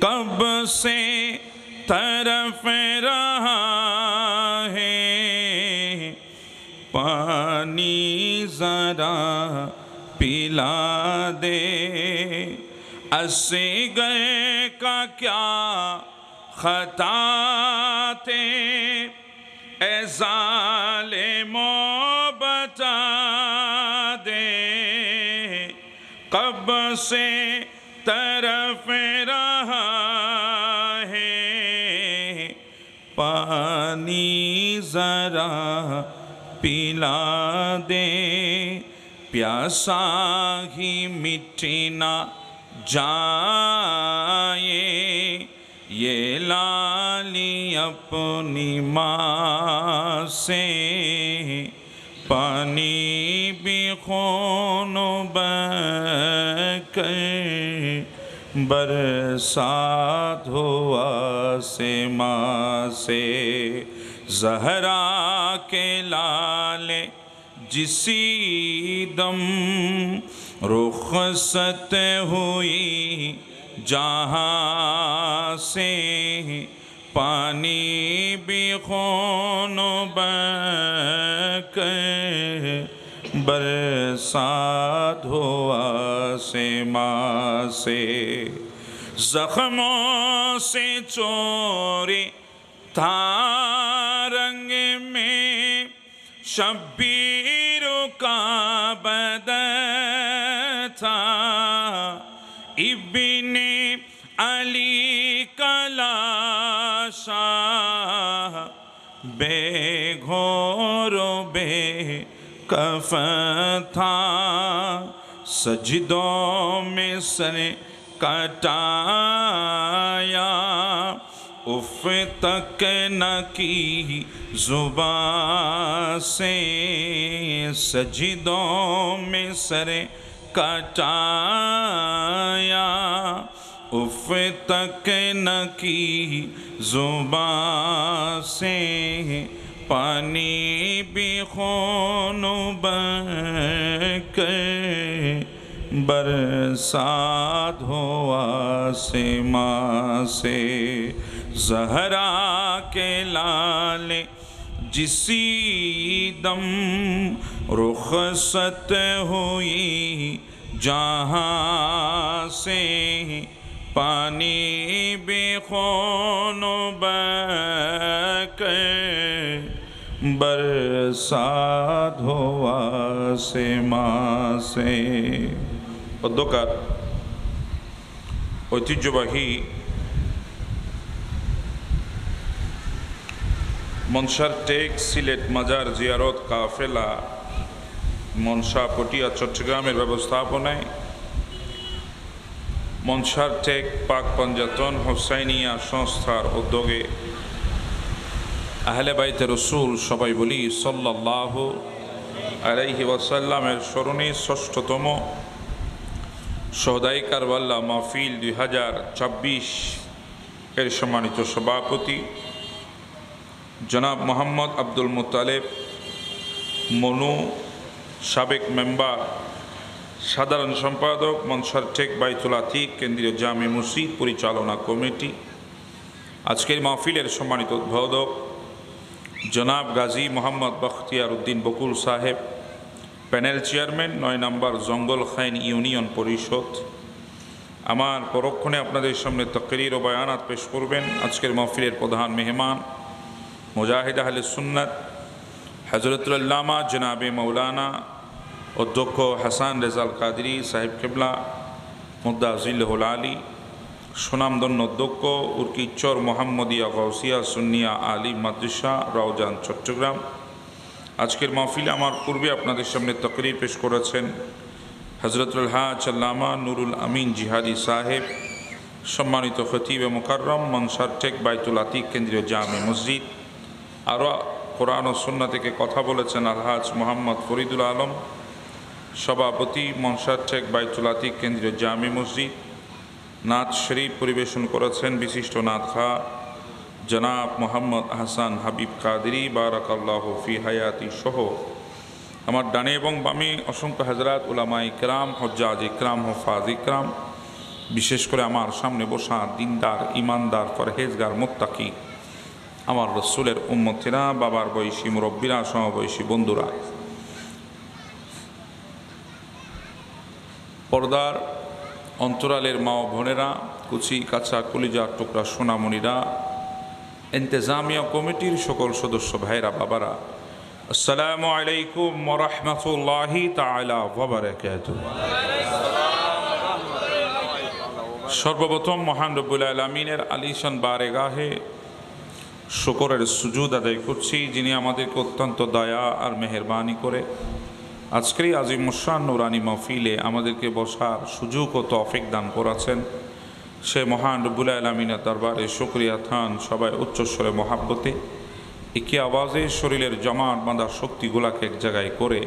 کب سے طرف رہا ہے پانی دے اصغر کا کیا خطا تھے اے ظالمو بتا دے کب سے طرف رہا ہے پانی ذرا پلا دے پیاسا ہی مٹی نہ جائے یہ لالی اپنی ماں سے پانی بھی خون بہ کر برسات ہوا سے ماں سے زہرا کے لالے جسی دم رخصت ہوئی جہاں سے پانی بھی خون بہ کر برسات ہوا سے ماں سے زخموں سے چوری تھا رنگ میں شبیر کا بدن تھا ابن علی کا لاشا بے گھور و بے کفن تھا سجدوں میں سر کٹایا اف تک نہ کی زبان سے سجدوں میں سر کٹایا اف تک نہ کی زبان سے پانی بھی خون بہ کر برسات ہوا سے ماں سے زہرا کے لالے جسی دم رخصت ہوئی جہاں سے پانی بھی خون بہ کر برسات ہوا سے ماں سے পদ্মকার ঐতিহ্যবাহী মনসার টেক সিলেট মাজার জিয়ারত কাফেলা মনসা পটিয়া চট্টগ্রামের ব্যবস্থাপনায় মনসার টেক পাক পঞ্জাতন হোসাইনিয়া সংস্থার উদ্যোগে আহলে বাইতে রসুল সবাই বলি সাল্লাল্লাহু আলাইহি ওয়াসাল্লামের স্মরণে ষষ্ঠতম শহদায়ে কারবালা মাহফিল 2026 এর সম্মানিত সভাপতি জনাব মোহাম্মদ আব্দুল মুত্তালেব মনু সাবেক মেম্বার সাধারণ সম্পাদক মনসার টেক বাইতুল আতিক কেন্দ্রীয় জামে মসজিদ পরিচালনা কমিটি আজকের মাহফিলের সম্মানিত উদ্বোধক জনাব গাজী মোহাম্মদ বখতিয়ার উদ্দিন বকুল সাহেব প্যানেল চেয়ারম্যান 9 নম্বর জঙ্গল খাইন ইউনিয়ন পরিষদ আমার পরক্ষণে আপনাদের সামনে তাকরীর ও বয়ানাত পেশ করবেন আজকের মাহফিলের প্রধান মেহমান মুজাহিদ আহলে সুন্নাত হযরতুল আল্লামা জনাবে মাওলানা অধ্যক্ষ হাসান রেজাল কাদরি সাহেব কেবলা মুদ্দাজিল্লাহুল আলী সুনামধন্য অধ্যক্ষ উর্কিচর মোহাম্মদিয়া গাউসিয়া সুন্নিয়া আলী মাদ্রাসা রাউজান চট্টগ্রাম আজকের মাহফিলে আমার পূর্বে আপনাদের সামনে তাকরীর পেশ করেছেন হযরতুল হাজ আল্লামা নুরুল আমিন জিহাদি সাহেব সম্মানিত খতিব মুকাররম মনসার টেক বাইতুল আতিক কেন্দ্রীয় জামে মসজিদ আরও কোরআন ও সুন্নাহ থেকে কথা বলেছেন আলহাজ মোহাম্মদ ফরিদুল আলম সভাপতি মনসার টেক বাইতুল আতিক কেন্দ্রীয় জামে মসজিদ নাত শরীফ পরিবেশন করেছেন বিশিষ্ট নাতখা জনাব মোহাম্মদ আহসান হাবিব কাদরি বারাকাল্লাহু ফি হায়াতি সহ আমার ডানে এবং বামে অসংখ্য হযরত উলামা ইকরাম হুজ্জাজ ইকরাম হুফাজ ইকরাম বিশেষ করে আমার সামনে বসা দিনদার ইমানদার পরহেজগার মুত্তাকি আমার রসুলের উম্মতিরা বাবার বয়সী মুরব্বীরা সমবয়সী বন্ধুরা পর্দার অন্তরালের মা ও বোনেরা, কুচি কাঁচা কলিজার টুকরা সোনামণিরা, ইন্তেজামিয়া কমিটির সকল সদস্য ভাইরা বাবারা, আসসালামু আলাইকুম ওয়া রাহমাতুল্লাহি তাআলা ওয়া বারাকাতুহু। সর্বপ্রথম মহান রব্বুল আলামিনের আলিশান বারেগাহে শুকরের সুজুদ আদায় করছি, যিনি আমাদেরকে অত্যন্ত দয়া আর মেহেরবানি করে আজকের এই আজিমুশান নুরানি মাহফিলে আমাদেরকে বসার সুযোগ ও তৌফিক দান করেছেন। সে মহান রব্বুল আলামিনের দরবারে শুকরিয়া থান সবাই উচ্চস্বরে মহাব্বতে একই আওয়াজে শরীরের জমাট বাঁধা শক্তিগুলাকে এক জায়গায় করে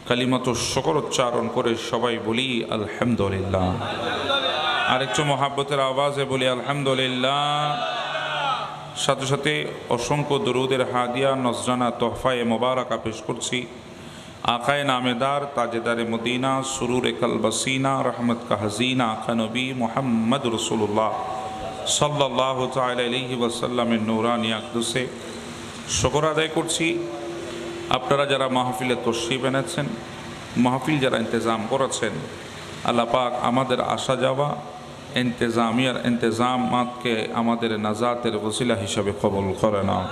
কালিমাত শুকর উচ্চারণ করে সবাই বলি আলহামদুলিল্লাহ। আরেকটু মহাব্বতের আওয়াজে বলি আলহামদুলিল্লাহ। সাথে সাথে অসংখ্য দরুদের হাদিয়া নজরানা তোহফায়ে মোবারকা পেশ করছি আকায়ে নামেদার তাজেদারে মদিনা সুরুরে কলবসিনা রহমত কা হাজিনা আকা নবী মোহাম্মদ রসুল্লাহ সাল্লাল্লাহু তাআলা আলাইহি ওয়াসাল্লামের নূরানি আকদুসে শুকর আদায় করছি। আপনারা যারা মাহফিলে তশরিফ এনেছেন, মাহফিল যারা ইন্তজাম করেছেন, আল্লাহ পাক আমাদের আসা যাওয়া ইন্তজামিয়ার ইন্তজামাতকে আমাদের নাজাতের ওসিলা হিসাবে কবুল করে নাও।